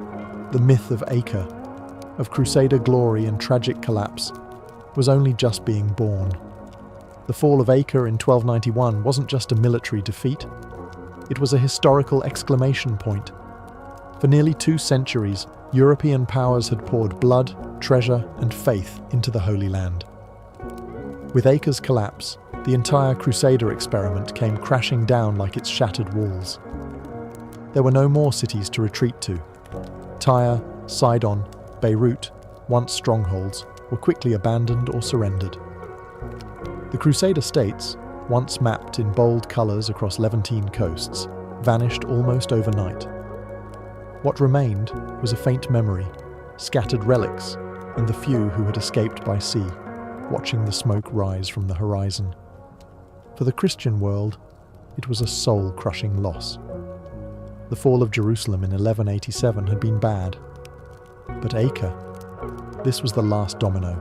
the myth of Acre, of Crusader glory and tragic collapse, was only just being born. The fall of Acre in 1291 wasn't just a military defeat. It was a historical exclamation point. For nearly 2 centuries, European powers had poured blood, treasure, and faith into the Holy Land. With Acre's collapse, the entire Crusader experiment came crashing down like its shattered walls. There were no more cities to retreat to. Tyre, Sidon, Beirut, once strongholds, were quickly abandoned or surrendered. The Crusader states, once mapped in bold colours across Levantine coasts, vanished almost overnight. What remained was a faint memory, scattered relics, and the few who had escaped by sea, watching the smoke rise from the horizon. For the Christian world, it was a soul-crushing loss. The fall of Jerusalem in 1187 had been bad, but Acre, this was the last domino.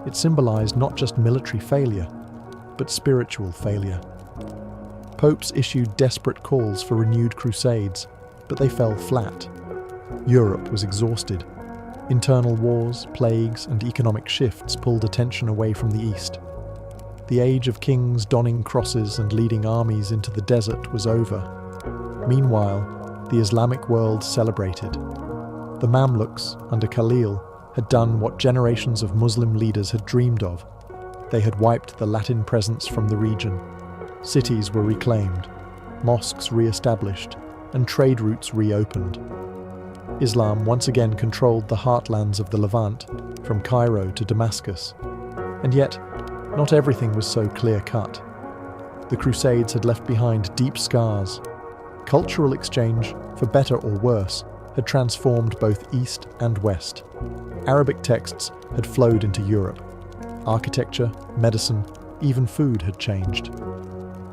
It symbolised not just military failure, but spiritual failure. Popes issued desperate calls for renewed crusades, but they fell flat. Europe was exhausted. Internal wars, plagues, and economic shifts pulled attention away from the East. The age of kings donning crosses and leading armies into the desert was over. Meanwhile, the Islamic world celebrated. The Mamluks, under Khalil, had done what generations of Muslim leaders had dreamed of. They had wiped the Latin presence from the region. Cities were reclaimed, mosques re-established, and trade routes reopened. Islam once again controlled the heartlands of the Levant, from Cairo to Damascus. And yet, not everything was so clear-cut. The Crusades had left behind deep scars. Cultural exchange, for better or worse, had transformed both East and West. Arabic texts had flowed into Europe. Architecture, medicine, even food had changed.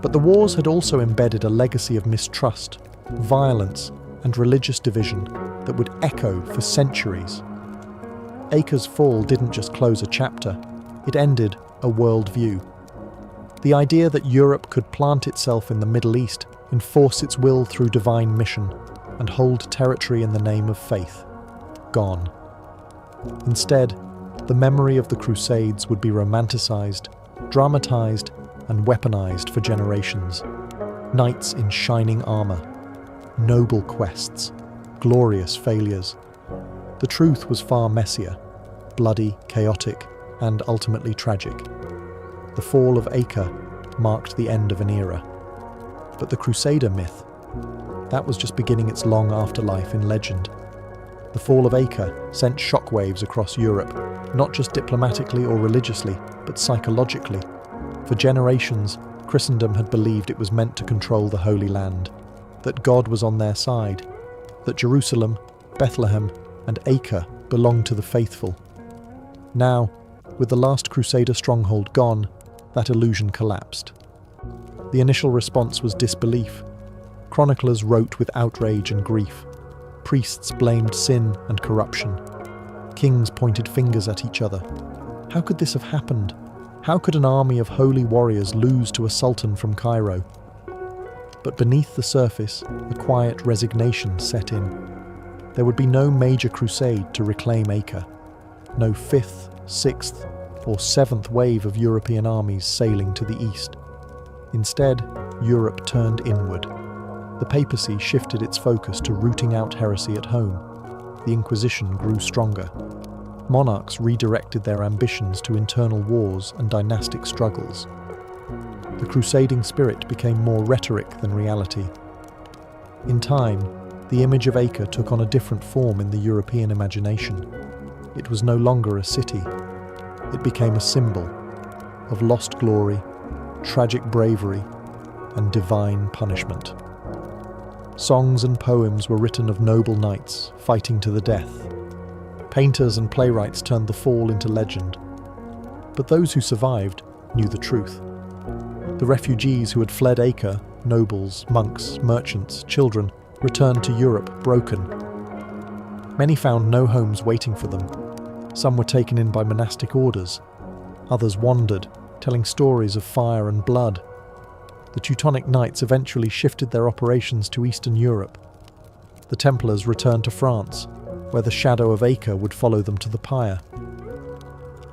But the wars had also embedded a legacy of mistrust, violence, and religious division that would echo for centuries. Acre's fall didn't just close a chapter, it ended a worldview. The idea that Europe could plant itself in the Middle East, enforce its will through divine mission, and hold territory in the name of faith. Gone. Instead, the memory of the Crusades would be romanticized, dramatized, and weaponized for generations. Knights in shining armor, noble quests, glorious failures. The truth was far messier, bloody, chaotic, and ultimately tragic. The fall of Acre marked the end of an era. But the Crusader myth, that was just beginning its long afterlife in legend. The fall of Acre sent shockwaves across Europe, not just diplomatically or religiously, but psychologically. For generations, Christendom had believed it was meant to control the Holy Land, that God was on their side, that Jerusalem, Bethlehem, and Acre belonged to the faithful. Now, with the last Crusader stronghold gone, that illusion collapsed. The initial response was disbelief. Chroniclers wrote with outrage and grief. Priests blamed sin and corruption. Kings pointed fingers at each other. How could this have happened? How could an army of holy warriors lose to a sultan from Cairo? But beneath the surface, a quiet resignation set in. There would be no major crusade to reclaim Acre. No 5th, 6th, or 7th wave of European armies sailing to the east. Instead, Europe turned inward. The papacy shifted its focus to rooting out heresy at home. The Inquisition grew stronger. Monarchs redirected their ambitions to internal wars and dynastic struggles. The crusading spirit became more rhetoric than reality. In time, the image of Acre took on a different form in the European imagination. It was no longer a city. It became a symbol of lost glory, tragic bravery, and divine punishment. Songs and poems were written of noble knights fighting to the death. Painters and playwrights turned the fall into legend. But those who survived knew the truth. The refugees who had fled Acre, nobles, monks, merchants, children, returned to Europe broken. Many found no homes waiting for them. Some were taken in by monastic orders. Others wandered, telling stories of fire and blood. The Teutonic Knights eventually shifted their operations to Eastern Europe. The Templars returned to France, where the shadow of Acre would follow them to the pyre.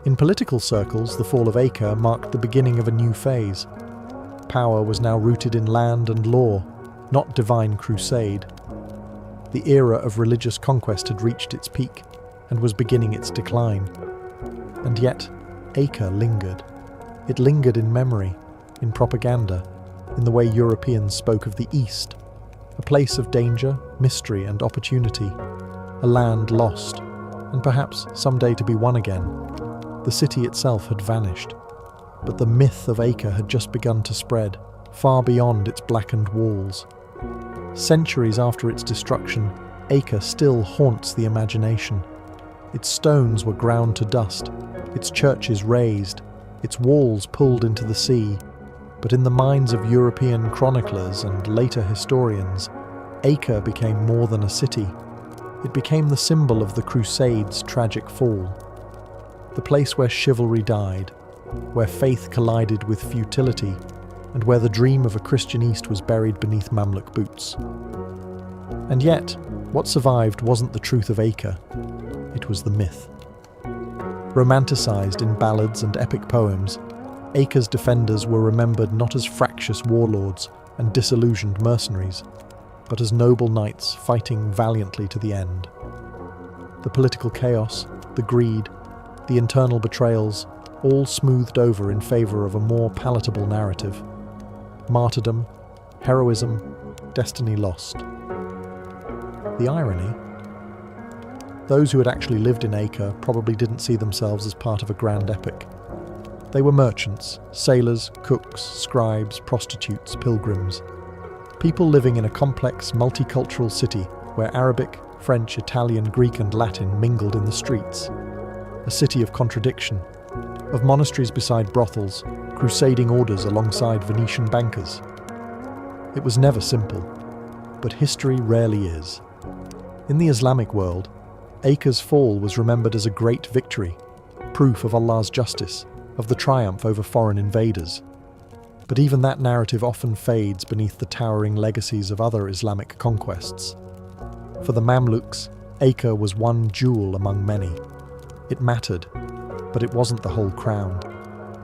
In political circles, the fall of Acre marked the beginning of a new phase. Power was now rooted in land and law, not divine crusade. The era of religious conquest had reached its peak and was beginning its decline. And yet, Acre lingered. It lingered in memory, in propaganda, in the way Europeans spoke of the East, a place of danger, mystery and opportunity, a land lost, and perhaps someday to be won again. The city itself had vanished, but the myth of Acre had just begun to spread, far beyond its blackened walls. Centuries after its destruction, Acre still haunts the imagination. Its stones were ground to dust, its churches razed, its walls pulled into the sea. But in the minds of European chroniclers and later historians, Acre became more than a city. It became the symbol of the Crusades' tragic fall. The place where chivalry died, where faith collided with futility, and where the dream of a Christian East was buried beneath Mamluk boots. And yet, what survived wasn't the truth of Acre, it was the myth. Romanticized in ballads and epic poems, Acre's defenders were remembered not as fractious warlords and disillusioned mercenaries, but as noble knights fighting valiantly to the end. The political chaos, the greed, the internal betrayals, all smoothed over in favor of a more palatable narrative. Martyrdom, heroism, destiny lost. The irony? Those who had actually lived in Acre probably didn't see themselves as part of a grand epic. They were merchants, sailors, cooks, scribes, prostitutes, pilgrims. People living in a complex, multicultural city where Arabic, French, Italian, Greek and Latin mingled in the streets. A city of contradiction, of monasteries beside brothels, crusading orders alongside Venetian bankers. It was never simple, but history rarely is. In the Islamic world, Acre's fall was remembered as a great victory, proof of Allah's justice, of the triumph over foreign invaders. But even that narrative often fades beneath the towering legacies of other Islamic conquests. For the Mamluks, Acre was one jewel among many. It mattered, but it wasn't the whole crown.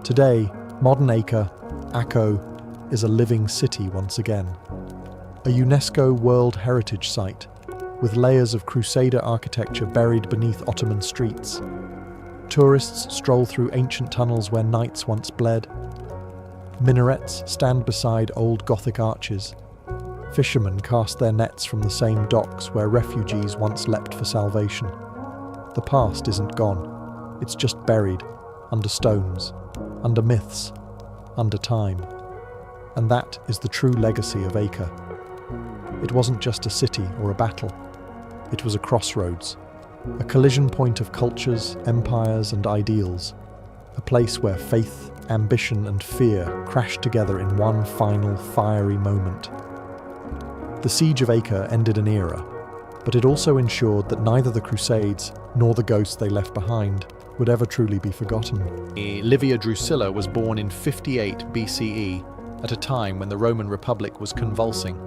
Today, modern Acre, Akko, is a living city once again. A UNESCO World Heritage Site, with layers of Crusader architecture buried beneath Ottoman streets. Tourists stroll through ancient tunnels where knights once bled. Minarets stand beside old Gothic arches. Fishermen cast their nets from the same docks where refugees once leapt for salvation. The past isn't gone. It's just buried, under stones, under myths, under time. And that is the true legacy of Acre. It wasn't just a city or a battle. It was a crossroads, a collision point of cultures, empires and ideals, a place where faith, ambition and fear crashed together in one final fiery moment. The siege of Acre ended an era, but it also ensured that neither the Crusades nor the ghosts they left behind would ever truly be forgotten. Livia Drusilla was born in 58 BCE, at a time when the Roman Republic was convulsing.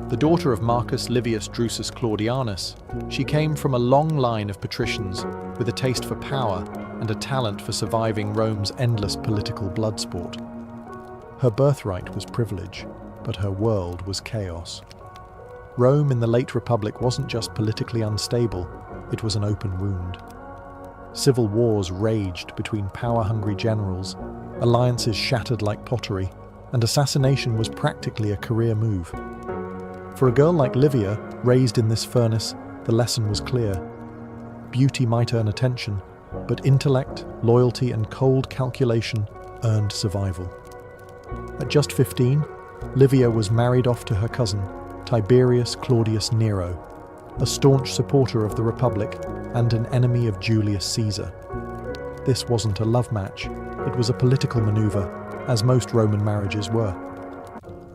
The daughter of Marcus Livius Drusus Claudianus, she came from a long line of patricians with a taste for power and a talent for surviving Rome's endless political bloodsport. Her birthright was privilege, but her world was chaos. Rome in the late Republic wasn't just politically unstable, it was an open wound. Civil wars raged between power-hungry generals, alliances shattered like pottery, and assassination was practically a career move. For a girl like Livia, raised in this furnace, the lesson was clear. Beauty might earn attention, but intellect, loyalty and cold calculation earned survival. At just 15, Livia was married off to her cousin, Tiberius Claudius Nero, a staunch supporter of the Republic and an enemy of Julius Caesar. This wasn't a love match, it was a political maneuver, as most Roman marriages were.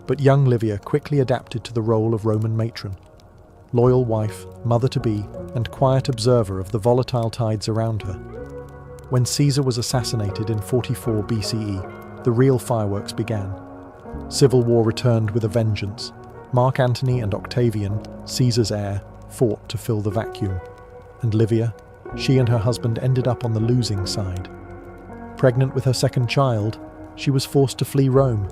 But young Livia quickly adapted to the role of Roman matron, loyal wife, mother-to-be, and quiet observer of the volatile tides around her. When Caesar was assassinated in 44 BCE, the real fireworks began. Civil war returned with a vengeance. Mark Antony and Octavian, Caesar's heir, fought to fill the vacuum. And Livia, she and her husband ended up on the losing side. Pregnant with her second child, she was forced to flee Rome,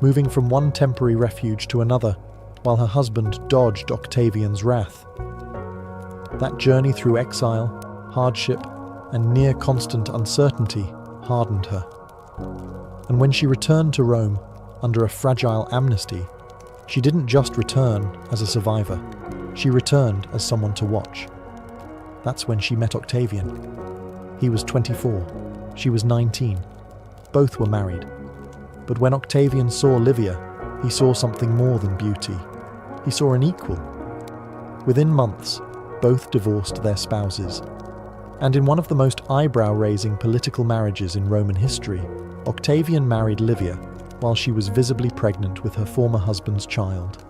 moving from one temporary refuge to another, while her husband dodged Octavian's wrath. That journey through exile, hardship, and near constant uncertainty hardened her. And when she returned to Rome under a fragile amnesty, she didn't just return as a survivor, she returned as someone to watch. That's when she met Octavian. He was 24, she was 19. Both were married. But when Octavian saw Livia, he saw something more than beauty. He saw an equal. Within months, both divorced their spouses. And in one of the most eyebrow-raising political marriages in Roman history, Octavian married Livia while she was visibly pregnant with her former husband's child.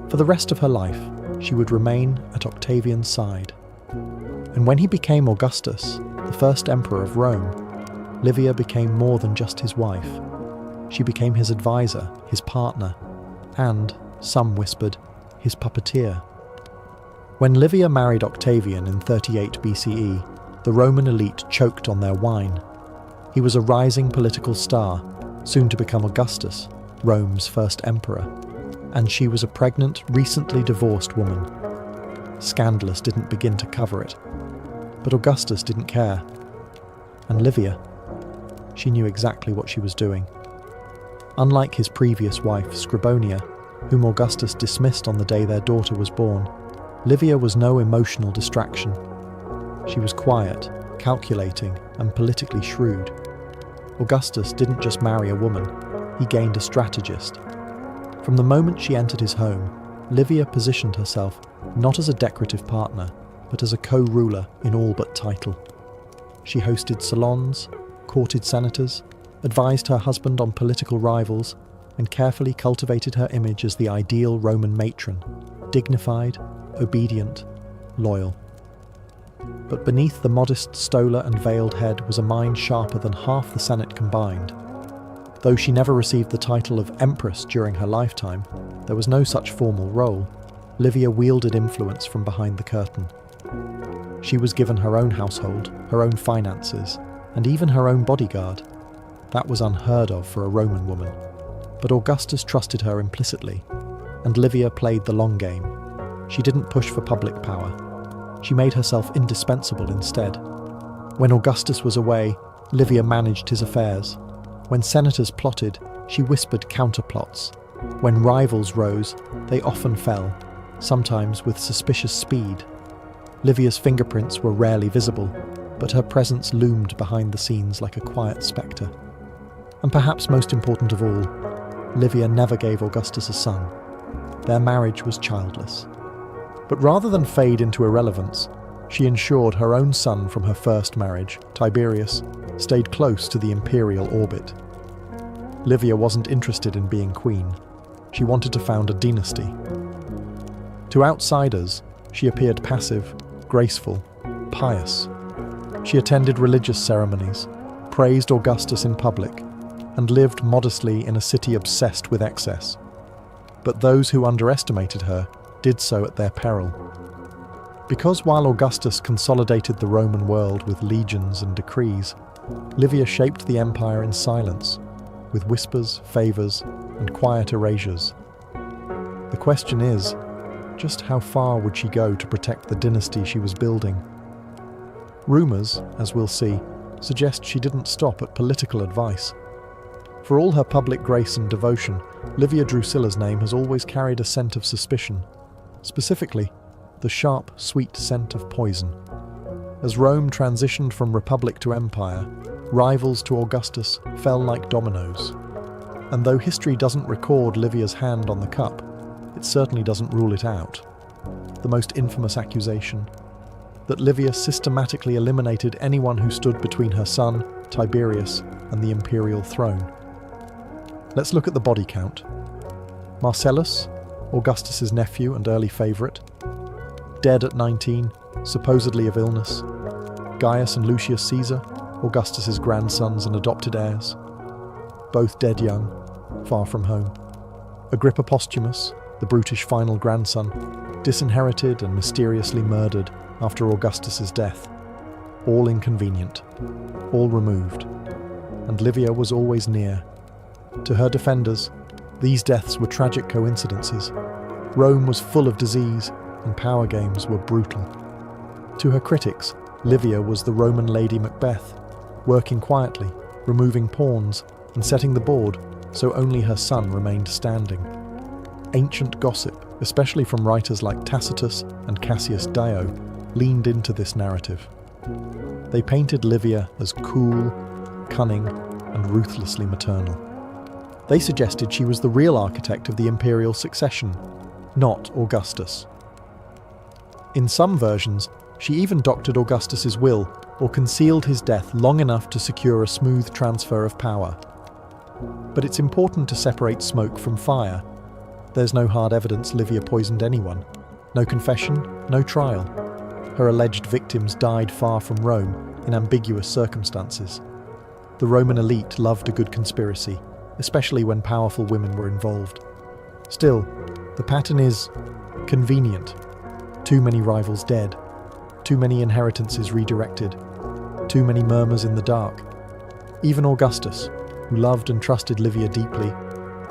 For the rest of her life, she would remain at Octavian's side. And when he became Augustus, the first emperor of Rome, Livia became more than just his wife. She became his advisor, his partner, and, some whispered, his puppeteer. When Livia married Octavian in 38 BCE, the Roman elite choked on their wine. He was a rising political star, soon to become Augustus, Rome's first emperor, and she was a pregnant, recently divorced woman. Scandalous didn't begin to cover it. But Augustus didn't care. And Livia, she knew exactly what she was doing. Unlike his previous wife, Scribonia, whom Augustus dismissed on the day their daughter was born, Livia was no emotional distraction. She was quiet, calculating, and politically shrewd. Augustus didn't just marry a woman, he gained a strategist. From the moment she entered his home, Livia positioned herself not as a decorative partner, but as a co-ruler in all but title. She hosted salons, courted senators, advised her husband on political rivals, and carefully cultivated her image as the ideal Roman matron, dignified, obedient, loyal. But beneath the modest stola and veiled head was a mind sharper than half the Senate combined. Though she never received the title of empress during her lifetime, there was no such formal role. Livia wielded influence from behind the curtain. She was given her own household, her own finances, and even her own bodyguard. That was unheard of for a Roman woman. But Augustus trusted her implicitly, and Livia played the long game. She didn't push for public power. She made herself indispensable instead. When Augustus was away, Livia managed his affairs. When senators plotted, she whispered counterplots. When rivals rose, they often fell, sometimes with suspicious speed. Livia's fingerprints were rarely visible, but her presence loomed behind the scenes like a quiet spectre. And perhaps most important of all, Livia never gave Augustus a son. Their marriage was childless. But rather than fade into irrelevance, she ensured her own son from her first marriage, Tiberius, stayed close to the imperial orbit. Livia wasn't interested in being queen. She wanted to found a dynasty. To outsiders, she appeared passive, graceful, pious. She attended religious ceremonies, praised Augustus in public, and lived modestly in a city obsessed with excess. But those who underestimated her did so at their peril. Because while Augustus consolidated the Roman world with legions and decrees, Livia shaped the empire in silence, with whispers, favours, and quiet erasures. The question is, just how far would she go to protect the dynasty she was building? Rumours, as we'll see, suggest she didn't stop at political advice. For all her public grace and devotion, Livia Drusilla's name has always carried a scent of suspicion. Specifically, the sharp, sweet scent of poison. As Rome transitioned from republic to empire, rivals to Augustus fell like dominoes. And though history doesn't record Livia's hand on the cup, it certainly doesn't rule it out. The most infamous accusation: that Livia systematically eliminated anyone who stood between her son, Tiberius, and the imperial throne. Let's look at the body count. Marcellus, Augustus's nephew and early favourite, dead at 19, supposedly of illness. Gaius and Lucius Caesar, Augustus's grandsons and adopted heirs, both dead young, far from home. Agrippa Posthumus, the brutish final grandson, disinherited and mysteriously murdered after Augustus's death. All inconvenient, all removed. And Livia was always near. To her defenders, these deaths were tragic coincidences. Rome was full of disease, and power games were brutal. To her critics, Livia was the Roman Lady Macbeth, working quietly, removing pawns, and setting the board so only her son remained standing. Ancient gossip, especially from writers like Tacitus and Cassius Dio, leaned into this narrative. They painted Livia as cool, cunning, and ruthlessly maternal. They suggested she was the real architect of the imperial succession, not Augustus. In some versions, she even doctored Augustus's will or concealed his death long enough to secure a smooth transfer of power. But it's important to separate smoke from fire. There's no hard evidence Livia poisoned anyone. No confession, no trial. Her alleged victims died far from Rome in ambiguous circumstances. The Roman elite loved a good conspiracy, especially when powerful women were involved. Still, the pattern is convenient. Too many rivals dead. Too many inheritances redirected. Too many murmurs in the dark. Even Augustus, who loved and trusted Livia deeply,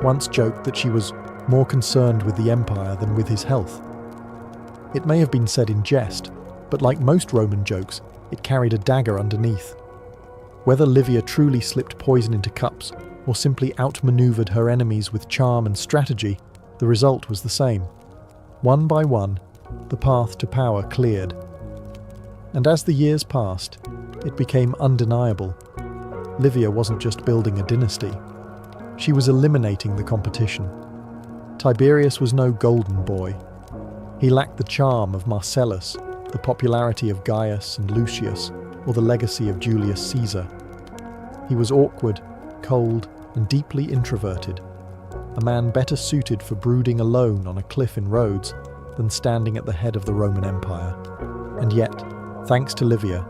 once joked that she was more concerned with the empire than with his health. It may have been said in jest, but like most Roman jokes, it carried a dagger underneath. Whether Livia truly slipped poison into cups or simply outmaneuvered her enemies with charm and strategy, the result was the same. One by one, the path to power cleared. And as the years passed, it became undeniable. Livia wasn't just building a dynasty. She was eliminating the competition. Tiberius was no golden boy. He lacked the charm of Marcellus, the popularity of Gaius and Lucius, or the legacy of Julius Caesar. He was awkward, cold, and deeply introverted, a man better suited for brooding alone on a cliff in Rhodes than standing at the head of the Roman Empire. And yet, thanks to Livia,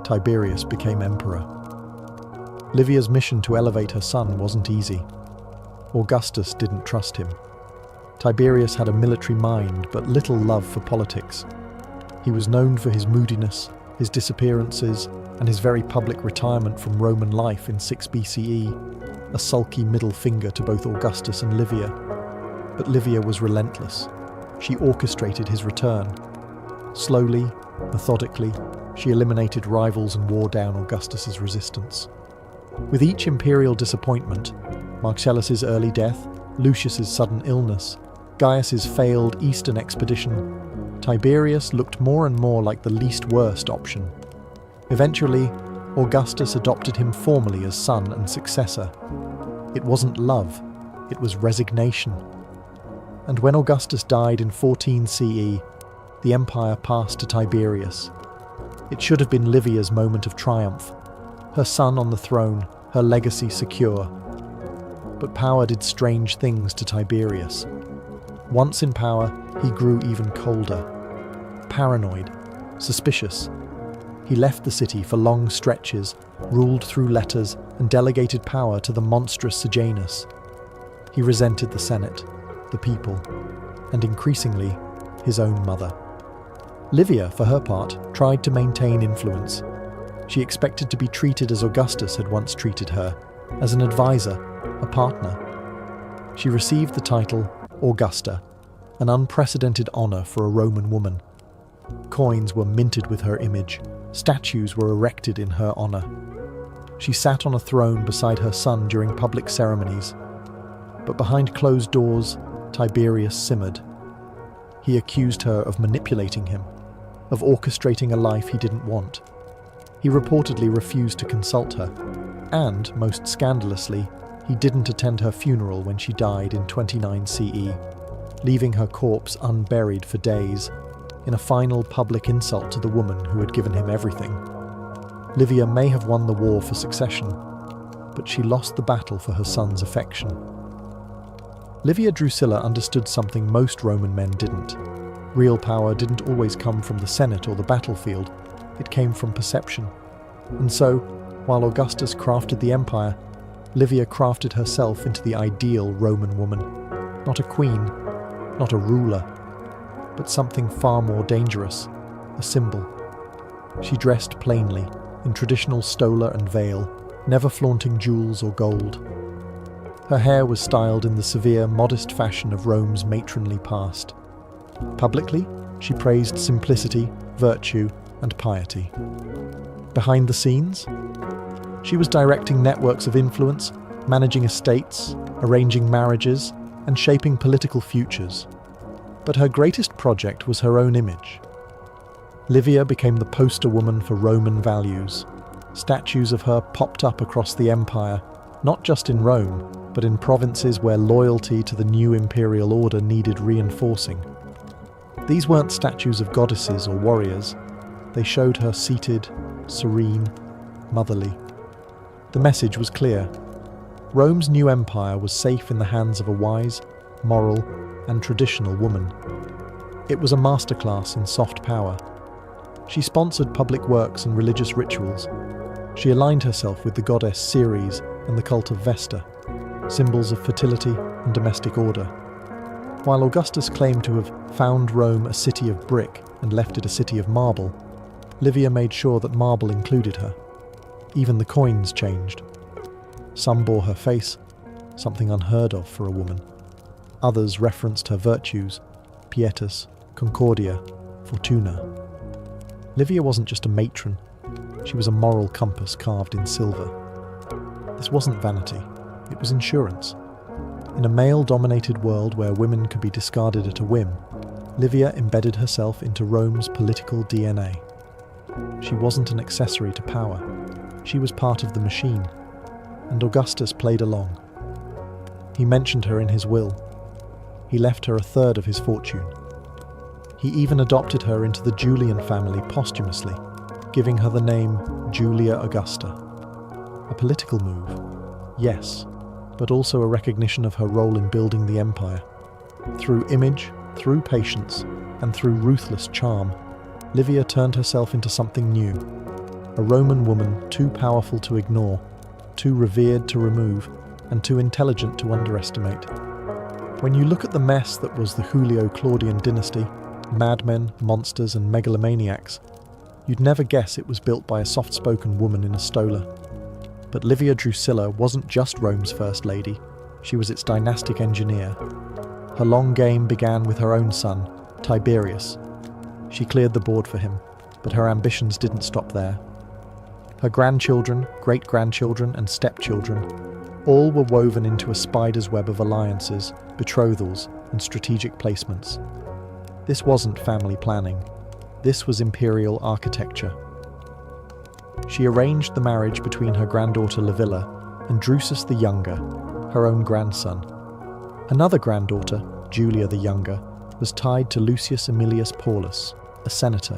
Tiberius became emperor. Livia's mission to elevate her son wasn't easy. Augustus didn't trust him. Tiberius had a military mind but little love for politics. He was known for his moodiness, his disappearances, and his very public retirement from Roman life in 6 BCE, a sulky middle finger to both Augustus and Livia. But Livia was relentless. She orchestrated his return. Slowly, methodically, she eliminated rivals and wore down Augustus's resistance. With each imperial disappointment, Marcellus's early death, Lucius's sudden illness, Gaius's failed eastern expedition, Tiberius looked more and more like the least worst option. Eventually, Augustus adopted him formally as son and successor. It wasn't love, it was resignation. And when Augustus died in 14 CE, the empire passed to Tiberius. It should have been Livia's moment of triumph, her son on the throne, her legacy secure. But power did strange things to Tiberius. Once in power, he grew even colder. Paranoid, suspicious. He left the city for long stretches, ruled through letters, and delegated power to the monstrous Sejanus. He resented the Senate, the people, and increasingly, his own mother. Livia, for her part, tried to maintain influence. She expected to be treated as Augustus had once treated her, as an advisor, a partner. She received the title Augusta, an unprecedented honor for a Roman woman. Coins were minted with her image, statues were erected in her honor. She sat on a throne beside her son during public ceremonies, but behind closed doors, Tiberius simmered. He accused her of manipulating him, of orchestrating a life he didn't want. He reportedly refused to consult her, and, most scandalously, he didn't attend her funeral when she died in 29 CE, leaving her corpse unburied for days, in a final public insult to the woman who had given him everything. Livia may have won the war for succession, but she lost the battle for her son's affection. Livia Drusilla understood something most Roman men didn't. Real power didn't always come from the Senate or the battlefield, it came from perception. And so, while Augustus crafted the empire, Livia crafted herself into the ideal Roman woman. Not a queen, not a ruler, but something far more dangerous, a symbol. She dressed plainly, in traditional stola and veil, never flaunting jewels or gold. Her hair was styled in the severe, modest fashion of Rome's matronly past. Publicly, she praised simplicity, virtue, and piety. Behind the scenes, she was directing networks of influence, managing estates, arranging marriages, and shaping political futures. But her greatest project was her own image. Livia became the poster woman for Roman values. Statues of her popped up across the empire, not just in Rome, but in provinces where loyalty to the new imperial order needed reinforcing. These weren't statues of goddesses or warriors. They showed her seated, serene, motherly. The message was clear. Rome's new empire was safe in the hands of a wise, moral, and traditional woman. It was a masterclass in soft power. She sponsored public works and religious rituals. She aligned herself with the goddess Ceres and the cult of Vesta, symbols of fertility and domestic order. While Augustus claimed to have found Rome a city of brick and left it a city of marble, Livia made sure that marble included her. Even the coins changed. Some bore her face, something unheard of for a woman. Others referenced her virtues, pietas, concordia, fortuna. Livia wasn't just a matron, she was a moral compass carved in silver. This wasn't vanity, it was insurance. In a male-dominated world where women could be discarded at a whim, Livia embedded herself into Rome's political DNA. She wasn't an accessory to power, she was part of the machine, and Augustus played along. He mentioned her in his will. He left her a third of his fortune. He even adopted her into the Julian family posthumously, giving her the name Julia Augusta. A political move, yes, but also a recognition of her role in building the empire. Through image, through patience, and through ruthless charm, Livia turned herself into something new. A Roman woman too powerful to ignore, too revered to remove, and too intelligent to underestimate. When you look at the mess that was the Julio-Claudian dynasty, madmen, monsters, and megalomaniacs, you'd never guess it was built by a soft-spoken woman in a stola. But Livia Drusilla wasn't just Rome's first lady, she was its dynastic engineer. Her long game began with her own son, Tiberius. She cleared the board for him, but her ambitions didn't stop there. Her grandchildren, great-grandchildren, and stepchildren all were woven into a spider's web of alliances, betrothals, and strategic placements. This wasn't family planning. This was imperial architecture. She arranged the marriage between her granddaughter Livilla and Drusus the Younger, her own grandson. Another granddaughter, Julia the Younger, was tied to Lucius Aemilius Paulus, a senator.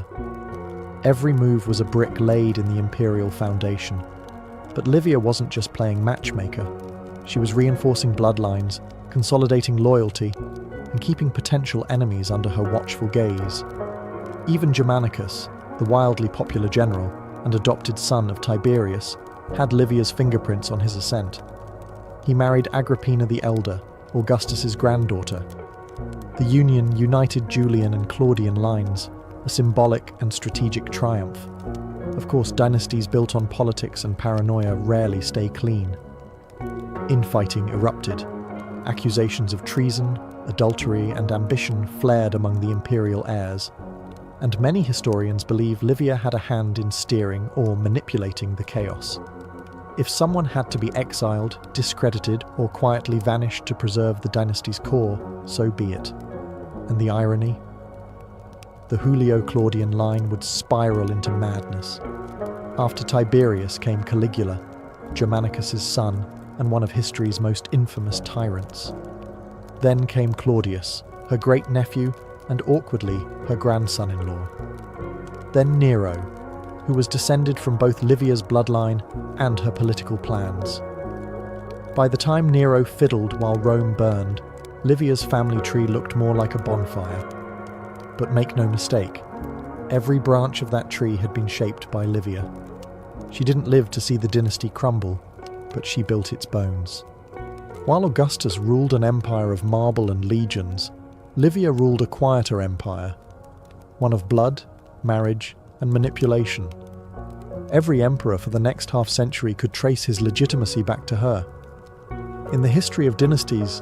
Every move was a brick laid in the imperial foundation. But Livia wasn't just playing matchmaker. She was reinforcing bloodlines, consolidating loyalty, and keeping potential enemies under her watchful gaze. Even Germanicus, the wildly popular general and adopted son of Tiberius, had Livia's fingerprints on his ascent. He married Agrippina the Elder, Augustus's granddaughter. The union united Julian and Claudian lines, a symbolic and strategic triumph. Of course, dynasties built on politics and paranoia rarely stay clean. Infighting erupted. Accusations of treason, adultery, and ambition flared among the imperial heirs. And many historians believe Livia had a hand in steering or manipulating the chaos. If someone had to be exiled, discredited, or quietly vanished to preserve the dynasty's core, so be it. And the irony? The Julio-Claudian line would spiral into madness. After Tiberius came Caligula, Germanicus's son and one of history's most infamous tyrants. Then came Claudius, her great-nephew, and awkwardly, her grandson-in-law. Then Nero, who was descended from both Livia's bloodline and her political plans. By the time Nero fiddled while Rome burned, Livia's family tree looked more like a bonfire. But make no mistake, every branch of that tree had been shaped by Livia. She didn't live to see the dynasty crumble, but she built its bones. While Augustus ruled an empire of marble and legions, Livia ruled a quieter empire, one of blood, marriage, and manipulation. Every emperor for the next half-century could trace his legitimacy back to her. In the history of dynasties,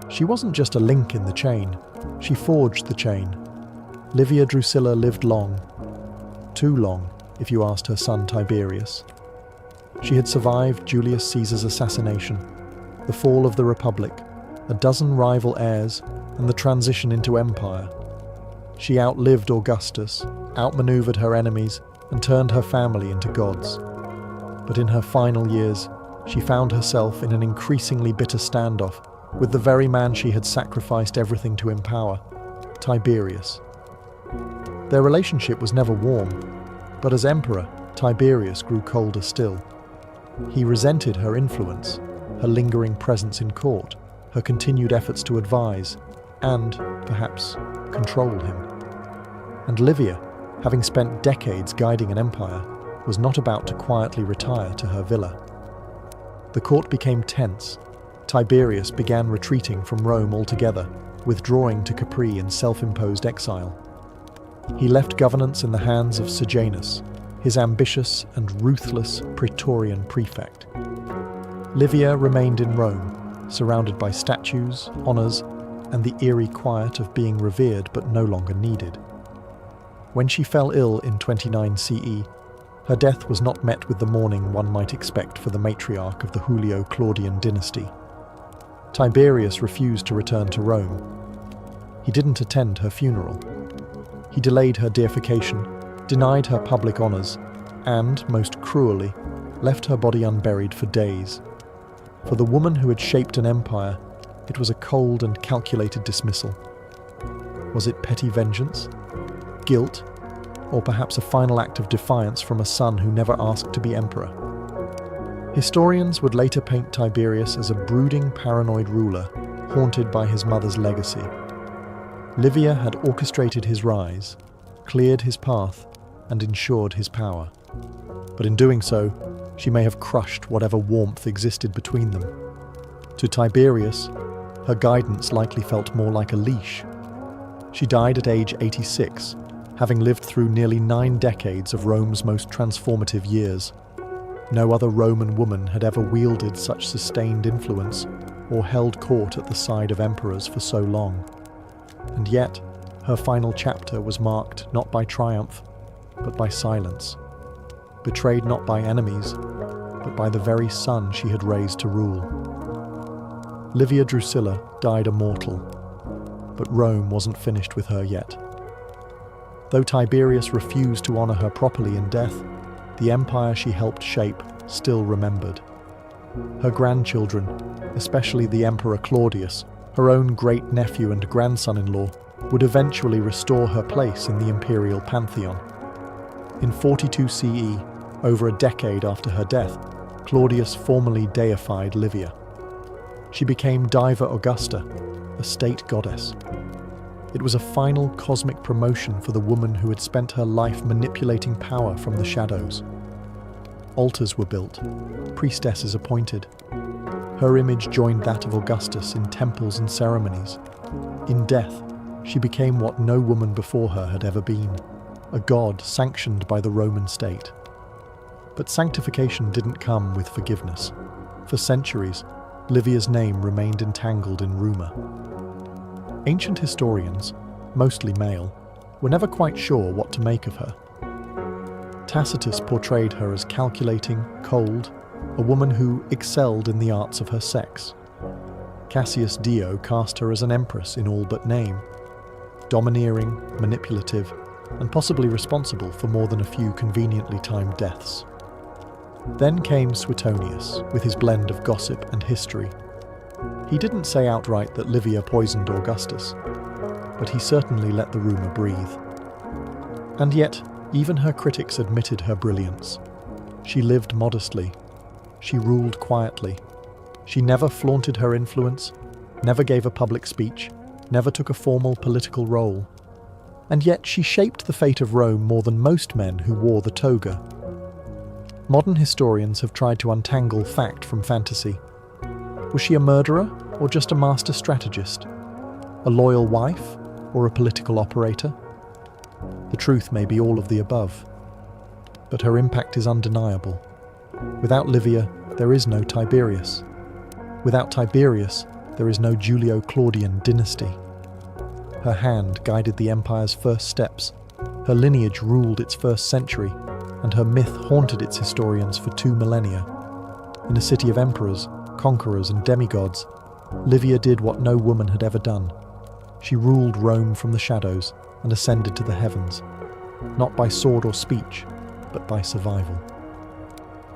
she wasn't just a link in the chain, she forged the chain. Livia Drusilla lived long. Too long, if you asked her son Tiberius. She had survived Julius Caesar's assassination, the fall of the Republic, a dozen rival heirs, and the transition into empire. She outlived Augustus, outmaneuvered her enemies, and turned her family into gods. But in her final years, she found herself in an increasingly bitter standoff with the very man she had sacrificed everything to empower, Tiberius. Their relationship was never warm, but as emperor, Tiberius grew colder still. He resented her influence, her lingering presence in court, her continued efforts to advise, and, perhaps, control him. And Livia, having spent decades guiding an empire, was not about to quietly retire to her villa. The court became tense. Tiberius began retreating from Rome altogether, withdrawing to Capri in self-imposed exile. He left governance in the hands of Sejanus, his ambitious and ruthless Praetorian prefect. Livia remained in Rome, surrounded by statues, honours, and the eerie quiet of being revered but no longer needed. When she fell ill in 29 CE, her death was not met with the mourning one might expect for the matriarch of the Julio-Claudian dynasty. Tiberius refused to return to Rome. He didn't attend her funeral. He delayed her deification, denied her public honours, and, most cruelly, left her body unburied for days. For the woman who had shaped an empire, it was a cold and calculated dismissal. Was it petty vengeance? Guilt? Or perhaps a final act of defiance from a son who never asked to be emperor? Historians would later paint Tiberius as a brooding, paranoid ruler, haunted by his mother's legacy. Livia had orchestrated his rise, cleared his path, and ensured his power. But in doing so, she may have crushed whatever warmth existed between them. To Tiberius, her guidance likely felt more like a leash. She died at age 86, having lived through nearly 9 decades of Rome's most transformative years. No other Roman woman had ever wielded such sustained influence or held court at the side of emperors for so long. And yet, her final chapter was marked not by triumph, but by silence. Betrayed not by enemies, but by the very son she had raised to rule. Livia Drusilla died a mortal, but Rome wasn't finished with her yet. Though Tiberius refused to honour her properly in death, the empire she helped shape still remembered. Her grandchildren, especially the Emperor Claudius, her own great-nephew and grandson-in-law, would eventually restore her place in the imperial pantheon. In 42 CE, over a decade after her death, Claudius formally deified Livia. She became Diva Augusta, a state goddess. It was a final cosmic promotion for the woman who had spent her life manipulating power from the shadows. Altars were built, priestesses appointed. Her image joined that of Augustus in temples and ceremonies. In death, she became what no woman before her had ever been, a god sanctioned by the Roman state. But sanctification didn't come with forgiveness. For centuries, Livia's name remained entangled in rumour. Ancient historians, mostly male, were never quite sure what to make of her. Tacitus portrayed her as calculating, cold, a woman who excelled in the arts of her sex. Cassius Dio cast her as an empress in all but name, domineering, manipulative, and possibly responsible for more than a few conveniently timed deaths. Then came Suetonius, with his blend of gossip and history. He didn't say outright that Livia poisoned Augustus, but he certainly let the rumour breathe. And yet, even her critics admitted her brilliance. She lived modestly. She ruled quietly. She never flaunted her influence, never gave a public speech, never took a formal political role. And yet she shaped the fate of Rome more than most men who wore the toga. Modern historians have tried to untangle fact from fantasy. Was she a murderer or just a master strategist? A loyal wife or a political operator? The truth may be all of the above. But her impact is undeniable. Without Livia, there is no Tiberius. Without Tiberius, there is no Julio-Claudian dynasty. Her hand guided the empire's first steps, her lineage ruled its first century, and her myth haunted its historians for 2 millennia. In a city of emperors, conquerors, and demigods, Livia did what no woman had ever done. She ruled Rome from the shadows and ascended to the heavens, not by sword or speech, but by survival.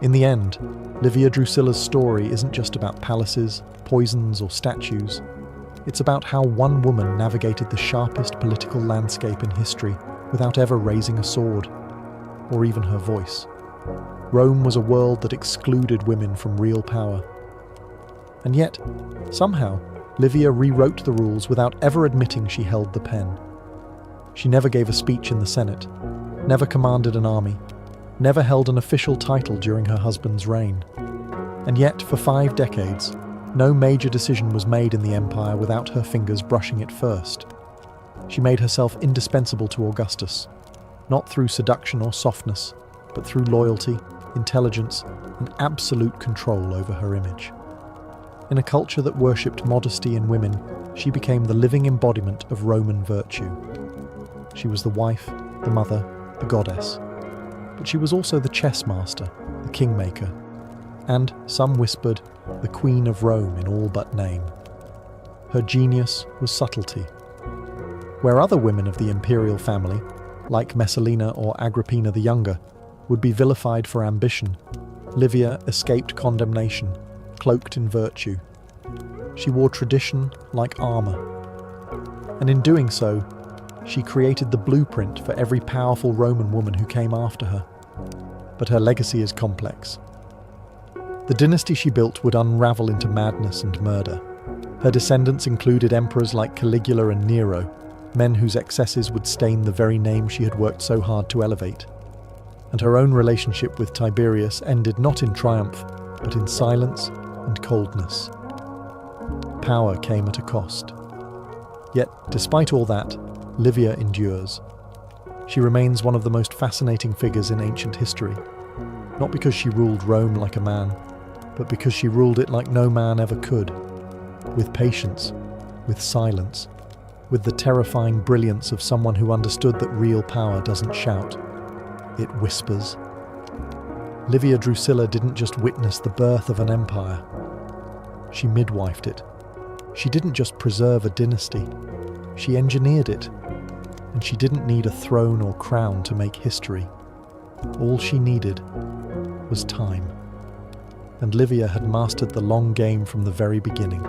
In the end, Livia Drusilla's story isn't just about palaces, poisons, or statues. It's about how one woman navigated the sharpest political landscape in history without ever raising a sword, or even her voice. Rome was a world that excluded women from real power. And yet, somehow, Livia rewrote the rules without ever admitting she held the pen. She never gave a speech in the Senate, never commanded an army, never held an official title during her husband's reign. And yet, for 5 decades, no major decision was made in the empire without her fingers brushing it first. She made herself indispensable to Augustus, not through seduction or softness, but through loyalty, intelligence, and absolute control over her image. In a culture that worshipped modesty in women, she became the living embodiment of Roman virtue. She was the wife, the mother, the goddess. But she was also the chess master, the kingmaker, and, some whispered, the Queen of Rome in all but name. Her genius was subtlety. Where other women of the imperial family, like Messalina or Agrippina the Younger, would be vilified for ambition, Livia escaped condemnation, cloaked in virtue. She wore tradition like armour. And in doing so, she created the blueprint for every powerful Roman woman who came after her. But her legacy is complex. The dynasty she built would unravel into madness and murder. Her descendants included emperors like Caligula and Nero, men whose excesses would stain the very name she had worked so hard to elevate. And her own relationship with Tiberius ended not in triumph, but in silence and coldness. Power came at a cost. Yet, despite all that, Livia endures. She remains one of the most fascinating figures in ancient history, not because she ruled Rome like a man, but because she ruled it like no man ever could, with patience, with silence, with the terrifying brilliance of someone who understood that real power doesn't shout, it whispers. Livia Drusilla didn't just witness the birth of an empire, she midwifed it. She didn't just preserve a dynasty, she engineered it. And she didn't need a throne or crown to make history. All she needed was time. And Livia had mastered the long game from the very beginning.